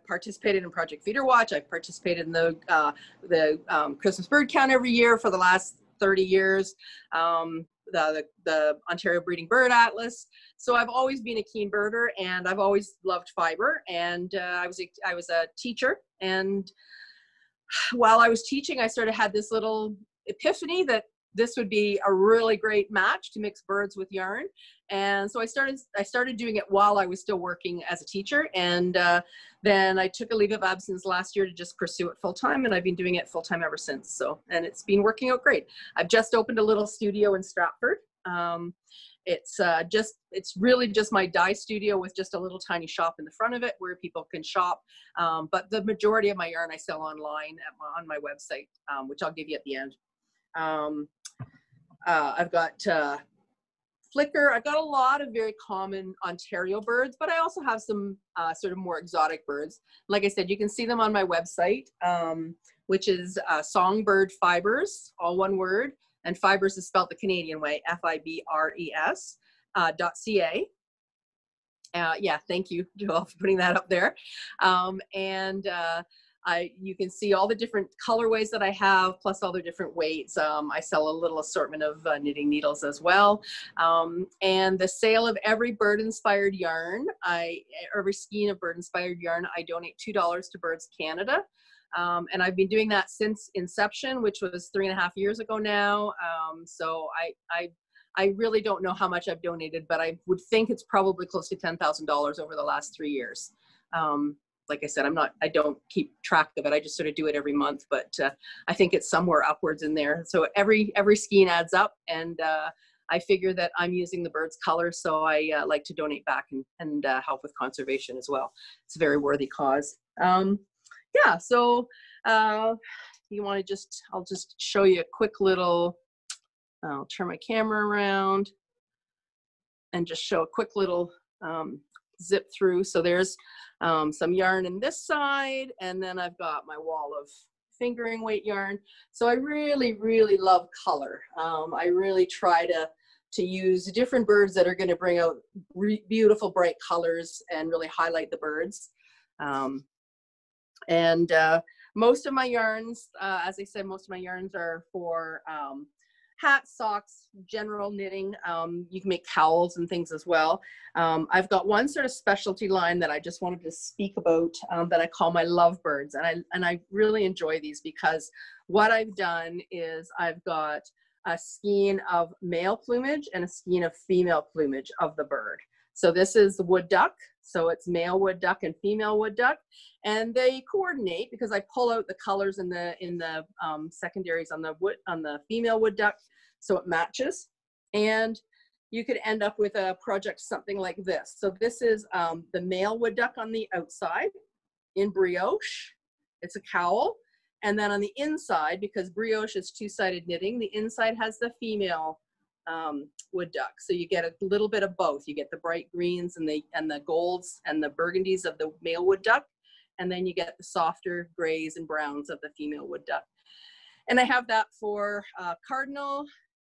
participated in Project FeederWatch. I've participated in the Christmas bird count every year for the last 30 years. The Ontario Breeding Bird Atlas. So I've always been a keen birder, and I've always loved fiber. And I was a teacher, and while I was teaching, I sort of had this little epiphany that this would be a really great match to mix birds with yarn. And so I started doing it while I was still working as a teacher. And then I took a leave of absence last year to just pursue it full time. And I've been doing it full time ever since. So, and it's been working out great. I've just opened a little studio in Stratford. It's really just my dye studio with just a little tiny shop in the front of it where people can shop. But the majority of my yarn I sell online on my website, which I'll give you at the end. I've got flicker. I've got a lot of very common Ontario birds, but I also have some sort of more exotic birds. Like I said, you can see them on my website, which is Songbird Fibers, all one word, and fibers is spelled the Canadian way, F-I-B-R-E-S .ca. Yeah, thank you, Joel, for putting that up there. You can see all the different colorways that I have, plus all the different weights. I sell a little assortment of knitting needles as well. And the sale of every bird-inspired yarn, every skein of bird-inspired yarn, I donate $2 to Birds Canada. And I've been doing that since inception, which was 3.5 years ago now. So I really don't know how much I've donated, but I would think it's probably close to $10,000 over the last 3 years. Like I said, I don't keep track of it. I just sort of do it every month, but I think it's somewhere upwards in there. So every skein adds up, and I figure that I'm using the bird's color, so I like to donate back and help with conservation as well. It's a very worthy cause. Yeah, so you want to I'll just show you a quick little, I'll turn my camera around and just show a quick little zip through. So there's some yarn in this side, and then I've got my wall of fingering weight yarn. So I really, really love color. I really try to to use different birds that are going to bring out beautiful bright colors and really highlight the birds. Most of my yarns, as I said, most of my yarns are for hats, socks, general knitting. You can make cowls and things as well. I've got one sort of specialty line that I just wanted to speak about that I call my lovebirds. And I really enjoy these because what I've done is I've got a skein of male plumage and a skein of female plumage of the bird. So this is the wood duck. So it's male wood duck and female wood duck, and they coordinate because I pull out the colors in the secondaries on the female wood duck, so it matches. And you could end up with a project something like this. So this is the male wood duck on the outside in brioche. It's a cowl, and then on the inside, because brioche is two-sided knitting, the inside has the female wood duck. So you get a little bit of both. You get the bright greens and the golds and the burgundies of the male wood duck, and then you get the softer grays and browns of the female wood duck. And I have that for cardinal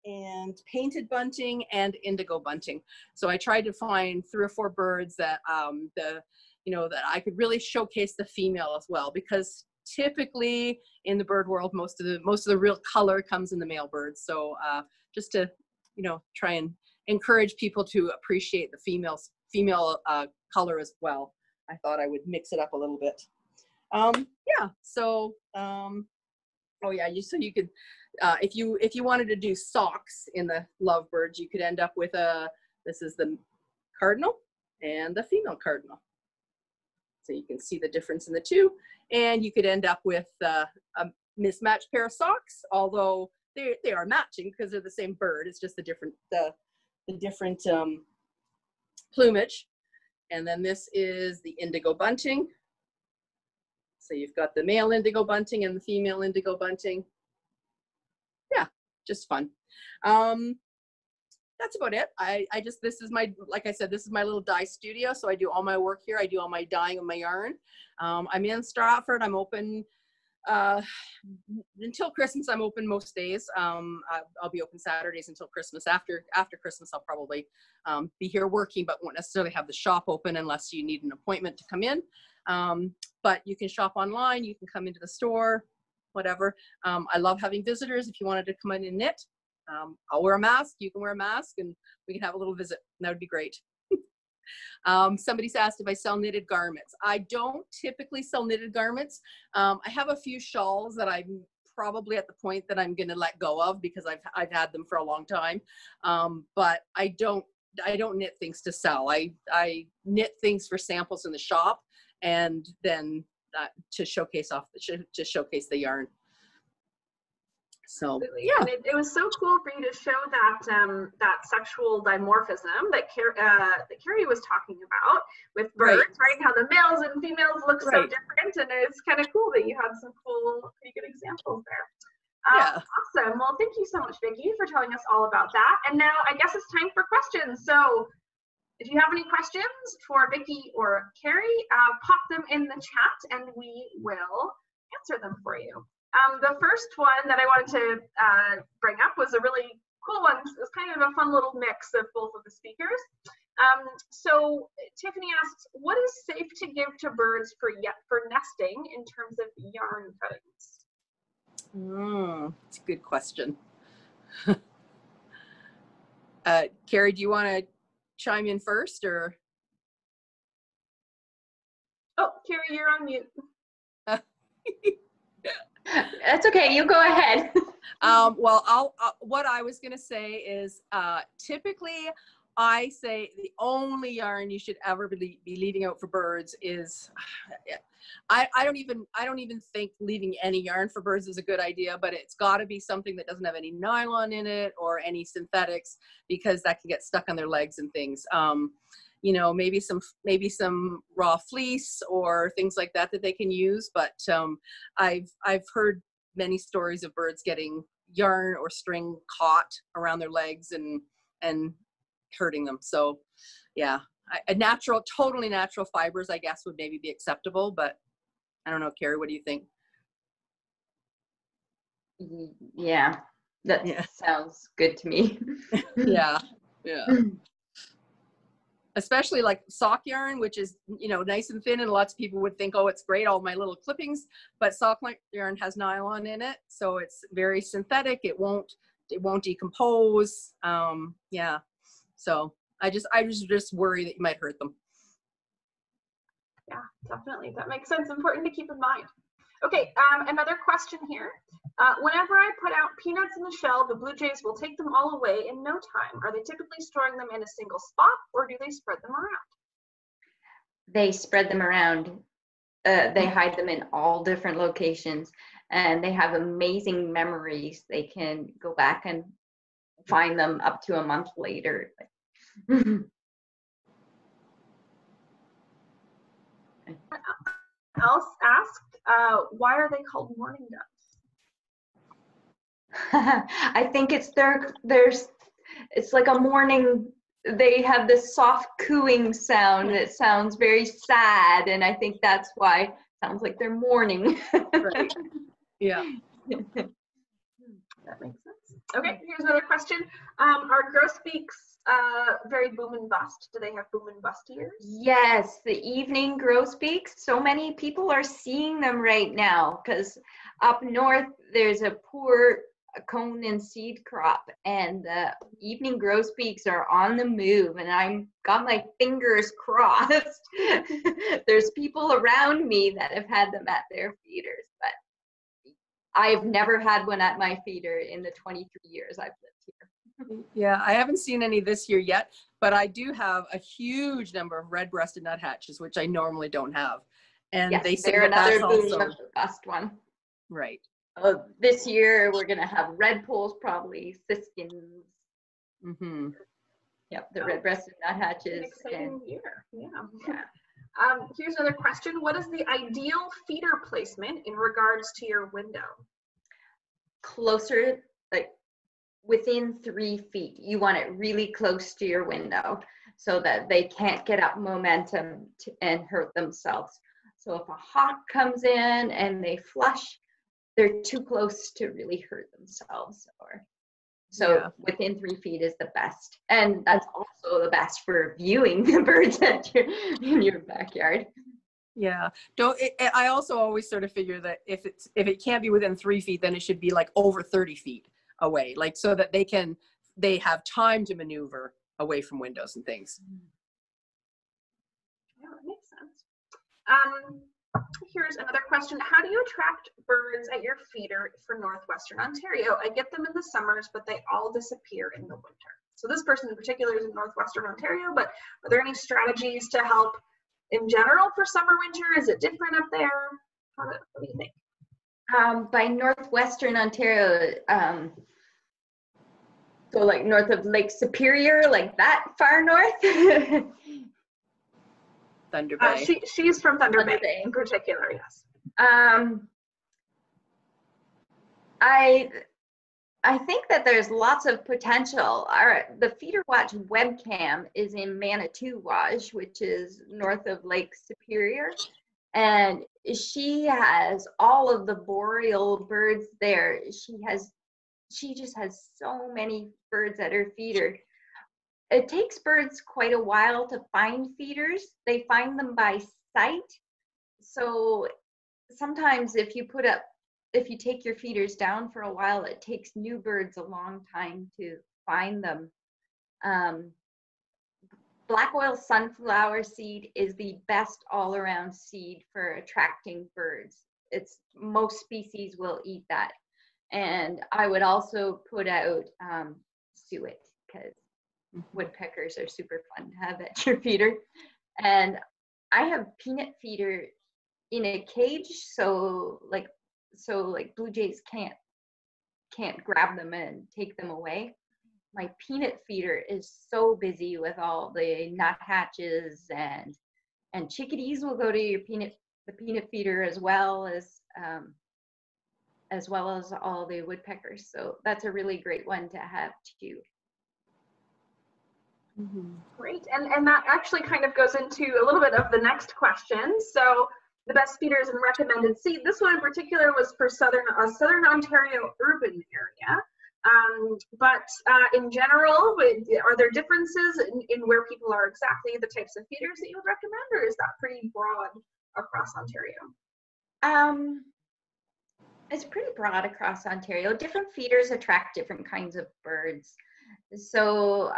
and painted bunting and indigo bunting. So I tried to find 3 or 4 birds that that I could really showcase the female as well, because typically in the bird world most of the real color comes in the male birds. So just to try and encourage people to appreciate the female color as well, I thought I would mix it up a little bit. So you could if you wanted to do socks in the lovebirds, you could end up with this is the cardinal and the female cardinal. So you can see the difference in the two, and you could end up with a mismatched pair of socks, although they are matching because they're the same bird. It's just the different plumage. And then this is the indigo bunting. So you've got the male indigo bunting and the female indigo bunting. Yeah, just fun. That's about it. This is like I said, this is my little dye studio. So I do all my work here. I do all my dyeing of my yarn. I'm in Stratford. I'm open until Christmas. I'm open most days. I'll be open Saturdays until Christmas. After Christmas, I'll probably be here working, but won't necessarily have the shop open unless you need an appointment to come in. But you can shop online. You can come into the store, whatever. I love having visitors. If you wanted to come in and knit, I'll wear a mask. You can wear a mask, and we can have a little visit. That would be great. Somebody's asked if I sell knitted garments. I don't typically sell knitted garments. I have a few shawls that I'm probably at the point that I'm going to let go of because I've had them for a long time. But I don't knit things to sell. I knit things for samples in the shop, and then to showcase the yarn. So yeah, and it was so cool for you to show that sexual dimorphism that Kerrie was talking about with birds, right? How the males and females look so different, and it's kind of cool that you had some pretty good examples there. Awesome. Well, thank you so much, Vicki, for telling us all about that. And now I guess it's time for questions. So if you have any questions for Vicki or Kerrie, pop them in the chat and we will answer them for you. The first one that I wanted to bring up was a really cool one. It was kind of a fun little mix of both of the speakers. So Tiffany asks, what is safe to give to birds for nesting in terms of yarn cuttings? That's a good question. Kerrie, do you want to chime in first, or? Oh, Kerrie, you're on mute. That's okay. You go ahead. Well, what I was going to say is typically I say the only yarn you should ever be leaving out for birds is, I don't even think leaving any yarn for birds is a good idea, but it's got to be something that doesn't have any nylon in it or any synthetics, because that can get stuck on their legs and things. Maybe some raw fleece or things like that they can use. But I've heard many stories of birds getting yarn or string caught around their legs and hurting them. So yeah, totally natural fibers, I guess, would maybe be acceptable, but I don't know, Kerrie, what do you think? Yeah, That sounds good to me. Yeah. Especially like sock yarn, which is, you know, nice and thin, and lots of people would think, oh, it's great, all my little clippings, but sock yarn has nylon in it, so it's very synthetic. It won't decompose. Yeah. So I just worry that you might hurt them. Yeah, definitely. That makes sense. Important to keep in mind. Okay, another question here. Whenever I put out peanuts in the shell, the blue jays will take them all away in no time. Are they typically storing them in a single spot, or do they spread them around? They spread them around. They hide them in all different locations, and they have amazing memories. They can go back and find them up to a month later. Else asked, why are they called mourning doves? I think it's it's like a morning. They have this soft cooing sound that sounds very sad, and I think that's why it sounds like they're mourning. Right. Yeah. That makes sense. Okay, here's another question. Are grosbeaks very boom and bust? Do they have boom and bust ears? Yes, the evening grosbeaks. So many people are seeing them right now because up north there's a poor cone and seed crop, and the evening grosbeaks are on the move, and I'm got my fingers crossed. There's people around me that have had them at their feeders, but I've never had one at my feeder in the 23 years I've lived here. Yeah, I haven't seen any this year yet, but I do have a huge number of red-breasted nuthatches, which I normally don't have. And yes, they say they're another boom also of the bust one. Right. This year we're gonna have red poles, probably Siskins. Mm-hmm. Yep, the red-breasted nuthatches. An exciting year. Yeah. Here's another question. What is the ideal feeder placement in regards to your window? Closer, like within 3 feet. You want it really close to your window so that they can't get up momentum and hurt themselves. So if a hawk comes in and they flush, they're too close to really hurt themselves. So within 3 feet is the best. And that's also the best for viewing the birds in your backyard. Yeah. I also always sort of figure that if it can't be within 3 feet, then it should be like over 30 feet away, like so that they have time to maneuver away from windows and things. Yeah, that makes sense. Here's another question. How do you attract birds at your feeder for Northwestern Ontario? I get them in the summers, but they all disappear in the winter. So this person in particular is in Northwestern Ontario, but are there any strategies to help in general for summer, winter? Is it different up there? What do you think? By Northwestern Ontario, so like north of Lake Superior, like that far north? Thunder Bay. She's from Thunder Bay in particular, yes. I think that there's lots of potential. The FeederWatch webcam is in Manitouwadge, which is north of Lake Superior, and she has all of the boreal birds there. She just has so many birds at her feeder. It takes birds quite a while to find feeders. They find them by sight. So sometimes if you take your feeders down for a while, it takes new birds a long time to find them. Black oil sunflower seed is the best all-around seed for attracting birds. Most species will eat that. And I would also put out suet, because woodpeckers are super fun to have at your feeder. And I have peanut feeder in a cage, so blue jays can't grab them and take them away. My peanut feeder is so busy with all the nuthatches, and chickadees will go to the peanut feeder as well as all the woodpeckers. So that's a really great one to have too. Great, and that actually kind of goes into a little bit of the next question. So the best feeders and recommended seed. This one in particular was for Southern Ontario urban area. But in general, are there differences in where people are exactly the types of feeders that you would recommend, or is that pretty broad across Ontario? It's pretty broad across Ontario. Different feeders attract different kinds of birds. So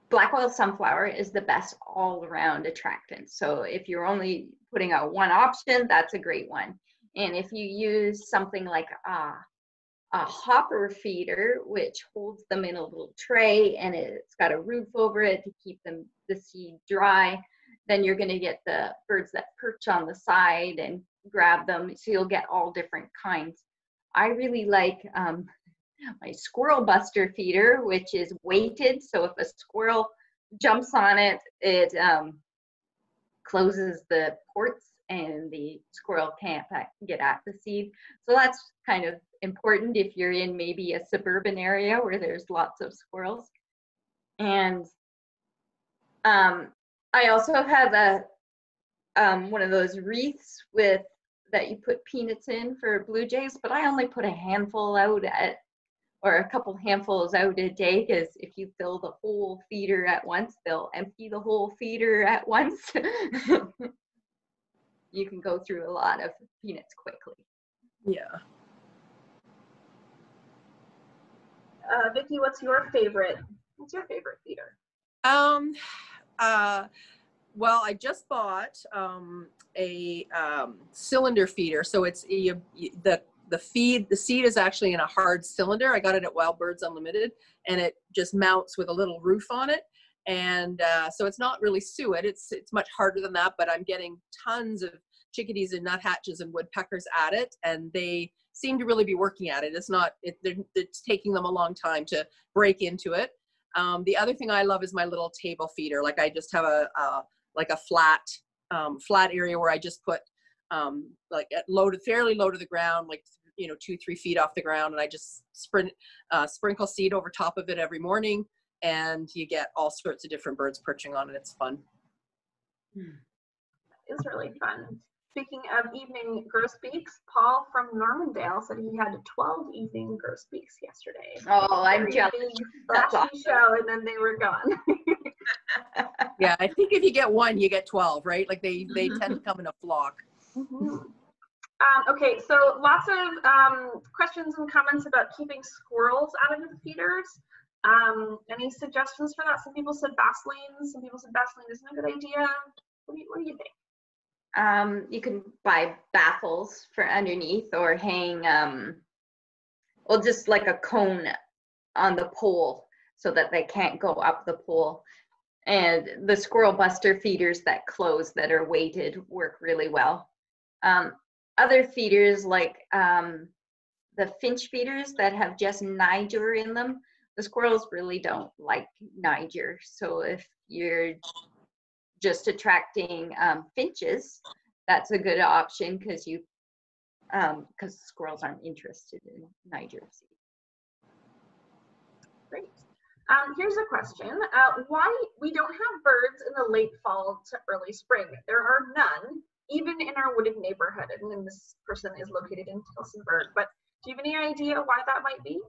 black-oiled sunflower is the best all-around attractant. So if you're only putting out one option, that's a great one. And if you use something like a hopper feeder, which holds them in a little tray and it's got a roof over it to keep the seed dry, then you're going to get the birds that perch on the side and grab them. So you'll get all different kinds. I really like my squirrel buster feeder, which is weighted. So if a squirrel jumps on it, it closes the ports and the squirrel can't get at the seed. So that's kind of important if you're in maybe a suburban area where there's lots of squirrels. And I also have one of those wreaths that you put peanuts in for blue jays, but I only put a handful out or a couple handfuls out a day, because if you fill the whole feeder at once, they'll empty the whole feeder at once. You can go through a lot of peanuts quickly. Yeah. Vicki, what's your favorite feeder? Well, I just bought a cylinder feeder. So it's the seed is actually in a hard cylinder. I got it at Wild Birds Unlimited, and it just mounts with a little roof on it. And so it's not really suet. It's much harder than that, but I'm getting tons of chickadees and nuthatches and woodpeckers at it, and they seem to really be working at it. It's taking them a long time to break into it. The other thing I love is my little table feeder. Like I just have a flat area where I just put fairly low to the ground, like 2-3 feet off the ground, and I just sprinkle seed over top of it every morning, and you get all sorts of different birds perching on it. It's fun. It's really fun. Speaking of evening grosbeaks, Paul from Normandale said he had 12 evening grosbeaks yesterday. Oh, I'm jealous. That's awesome. Show, and then they were gone. Yeah, I think if you get one, you get 12, right? Like they tend to come in a flock. Mm-hmm. Okay, so lots of questions and comments about keeping squirrels out of the feeders. Any suggestions for that? Some people said Vaseline. Some people said Vaseline isn't a good idea. What do you think? You can buy baffles for underneath, or hang, just like a cone on the pole so that they can't go up the pole. And the squirrel buster feeders that close, that are weighted, work really well. Other feeders like the finch feeders that have just Niger in them, the squirrels really don't like Niger. So if you're just attracting finches, that's a good option, because squirrels aren't interested in Niger seed. Great. Here's a question. Why we don't have birds in the late fall to early spring? There are none, even in our wooded neighborhood. And then this person is located in Tillsonburg. But do you have any idea why that might be?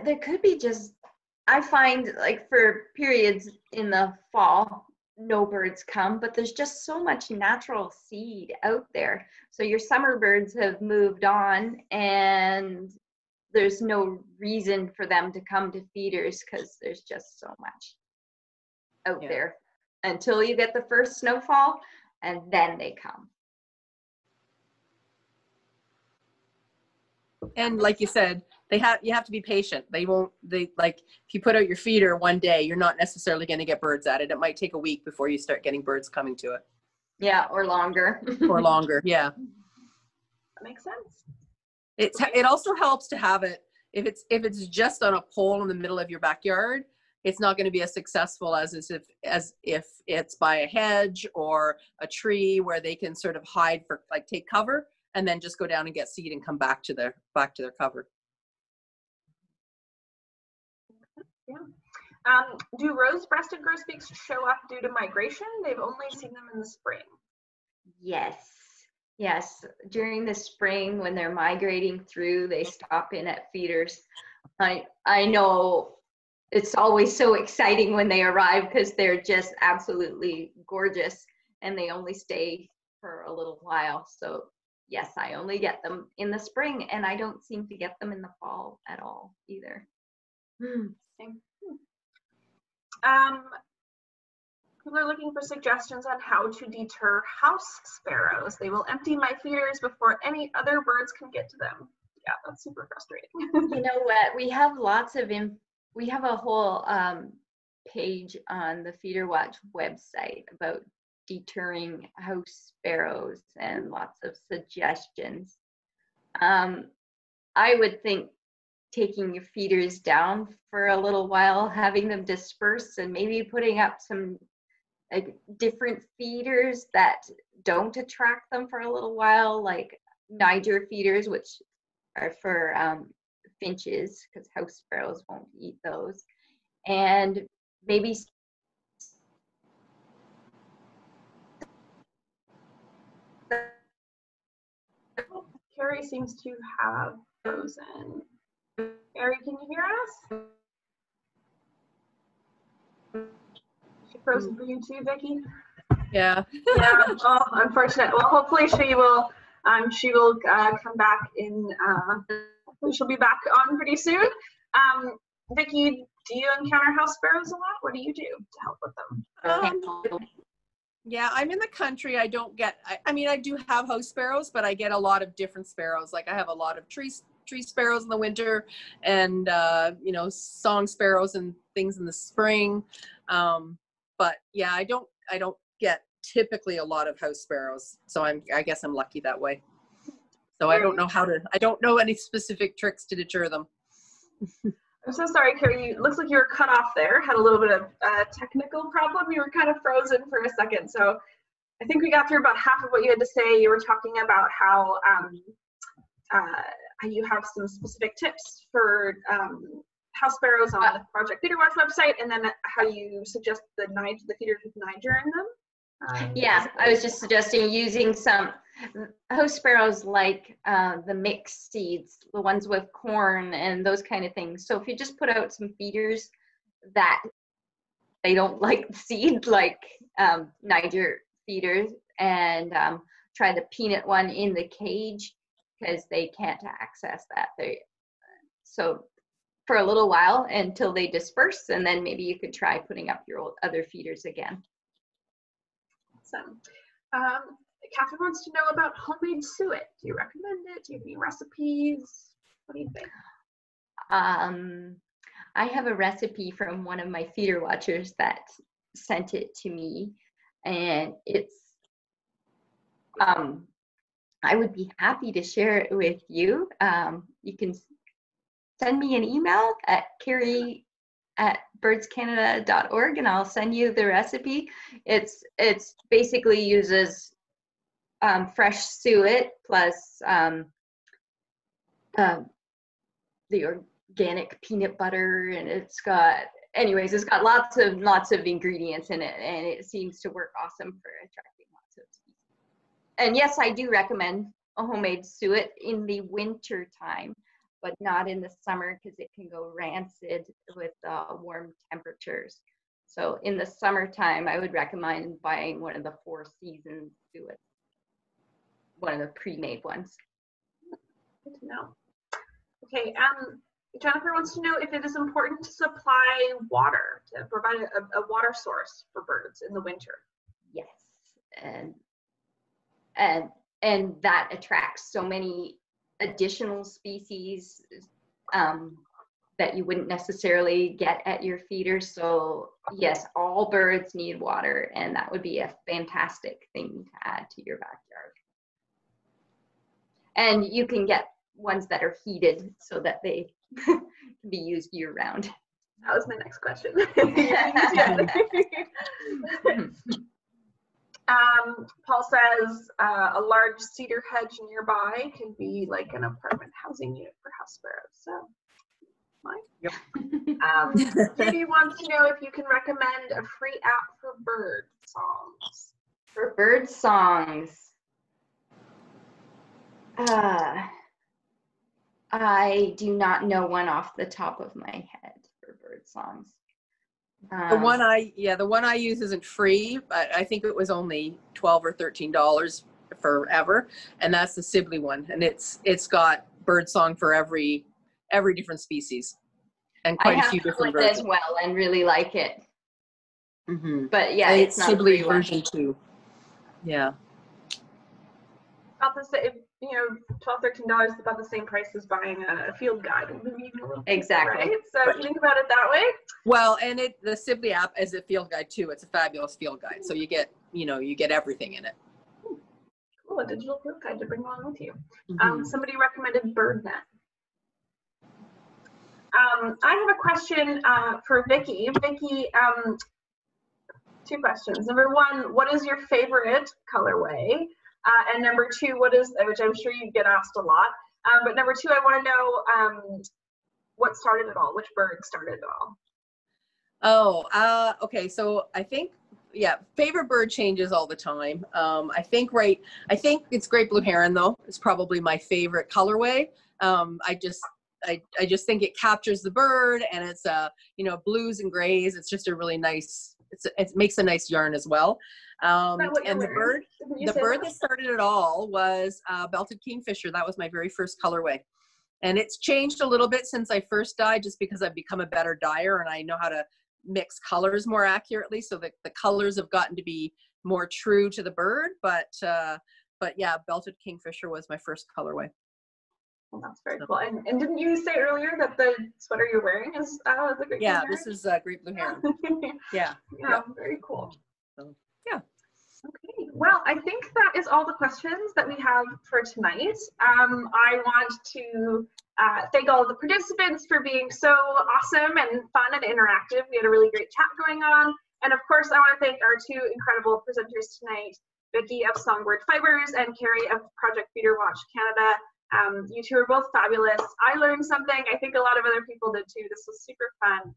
There could be just, I find like for periods in the fall, no birds come, but there's just so much natural seed out there. So your summer birds have moved on, and there's no reason for them to come to feeders, because there's just so much out there until you get the first snowfall, and then they come. And like you said, you have to be patient. If you put out your feeder one day, you're not necessarily going to get birds at it. It might take a week before you start getting birds coming to it. Yeah, or longer. Or longer, yeah. That makes sense. It also helps to have it, if it's just on a pole in the middle of your backyard, it's not going to be as successful as if it's by a hedge or a tree where they can sort of hide for, like, take cover and then just go down and get seed and come back to their cover. Yeah. Do rose-breasted grosbeaks show up due to migration? They've only seen them in the spring. Yes. Yes, during the spring when they're migrating through, they stop in at feeders. I know it's always so exciting when they arrive because they're just absolutely gorgeous and they only stay for a little while. So yes, I only get them in the spring and I don't seem to get them in the fall at all either. People are looking for suggestions on how to deter house sparrows. They will empty my feeders before any other birds can get to them. Yeah, that's super frustrating. You know what? We have lots of we have a whole page on the FeederWatch website about deterring house sparrows and lots of suggestions. I would think taking your feeders down for a little while, having them disperse, and maybe putting up some different feeders that don't attract them for a little while, like Niger feeders, which are for finches, because house sparrows won't eat those. And maybe Kerrie seems to have frozen. Kerrie, can you hear us? Is she frozen for you too, Vicki? Yeah. Yeah. Oh, unfortunate. Well, hopefully she will come back in. Hopefully she'll be back on pretty soon. Vicki, do you encounter house sparrows a lot? What do you do to help with them? Yeah, I'm in the country. I don't get, I mean, I do have house sparrows, but I get a lot of different sparrows. Like I have a lot of tree sparrows in the winter and, you know, song sparrows and things in the spring. But yeah, I don't get typically a lot of house sparrows. So I guess I'm lucky that way. So I don't know any specific tricks to deter them. I'm so sorry, Kerrie. It looks like you were cut off there. Had a little bit of technical problem. You were kind of frozen for a second. So I think we got through about half of what you had to say. You were talking about how you have some specific tips for house sparrows on the Project FeederWatch website, and then how you suggest the feeders with Niger in them. Yeah, I was just suggesting using some house sparrows like the mixed seeds, the ones with corn and those kind of things. So if you just put out some feeders that they don't like the seed, like Niger feeders, and try the peanut one in the cage because they can't access that. So for a little while until they disperse, and then maybe you could try putting up your other feeders again. Awesome. Catherine wants to know about homemade suet. Do you recommend it? Do you have any recipes? What do you think? I have a recipe from one of my feeder watchers that sent it to me, and it's I would be happy to share it with you. You can send me an email at Kerrie@birdscanada.org and I'll send you the recipe. It's basically uses fresh suet plus the organic peanut butter, and it's got lots of ingredients in it, and it seems to work awesome for attracting lots of species. And yes, I do recommend a homemade suet in the winter time, but not in the summer because it can go rancid with warm temperatures. So in the summertime, I would recommend buying one of the 4 seasons suet, one of the pre-made ones. Good to know. Okay, Jennifer wants to know if it is important to supply water, to provide a water source for birds in the winter. Yes, and that attracts so many additional species that you wouldn't necessarily get at your feeders. So yes, all birds need water, and that would be a fantastic thing to add to your backyard. And you can get ones that are heated so that they can be used year round. That was my next question. Paul says a large cedar hedge nearby can be like an apartment housing unit for house sparrows. So, mine. Yep. Katie wants to know if you can recommend a free app for bird songs. For bird songs, I do not know one off the top of my head for bird songs. The one I use isn't free, but I think it was only $12 or $13 forever, and that's the Sibley one, and it's got bird song for every different species and quite a few different birds as well, and really like it. Mm-hmm. But yeah, it's not Sibley free version 2. Yeah. About the same, $12, $13 is about the same price as buying a field guide, maybe even a little bit, exactly. Right? So if you think about it that way. Well, and the Sibley app is a field guide too. It's a fabulous field guide, so you get everything in it. Cool, a digital field guide to bring along with you. Mm-hmm. Somebody recommended BirdNet. I have a question for Vicki. Vicki, 2 questions. Number 1, what is your favorite colorway? And number 2, which I'm sure you get asked a lot, but number 2, I want to know what started it all, which bird started it all? Oh, okay. So I think, favorite bird changes all the time. I think it's great blue heron though. It's probably my favorite colorway. I just think it captures the bird, and it's blues and grays. It's just a really nice. It makes a nice yarn as well. And the bird that started it all was belted kingfisher. That was my very first colorway, and it's changed a little bit since I first dyed, just because I've become a better dyer and I know how to mix colors more accurately, so that the colors have gotten to be more true to the bird. But yeah, belted kingfisher was my first colorway. Well, that's very cool. And didn't you say earlier that the sweater you're wearing is the great blue heron? This is great blue heron. Yeah. Very cool. So, yeah. Okay, well, I think that is all the questions that we have for tonight. I want to thank all of the participants for being so awesome and fun and interactive. We had a really great chat going on. And of course, I want to thank our 2 incredible presenters tonight, Vicki of Songbird Fibers and Carrie of Project FeederWatch Canada. You 2 are both fabulous. I learned something. I think a lot of other people did too. This was super fun.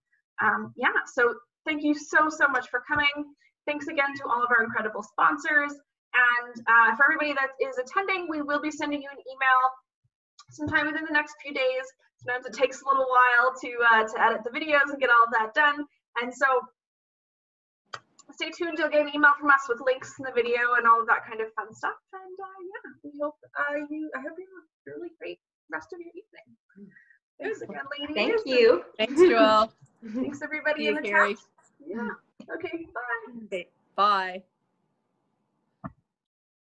So thank you so much for coming. Thanks again to all of our incredible sponsors. And for everybody that is attending, we will be sending you an email sometime within the next few days. Sometimes it takes a little while to edit the videos and get all of that done. And so stay tuned. You'll get an email from us with links in the video and all of that kind of fun stuff. And we hope I hope you have a really great rest of your evening. Thanks again, ladies. Thank you. Thanks, Joelle. Thanks everybody in the Carrie. chat. Yeah. Okay. Bye. Okay. Bye.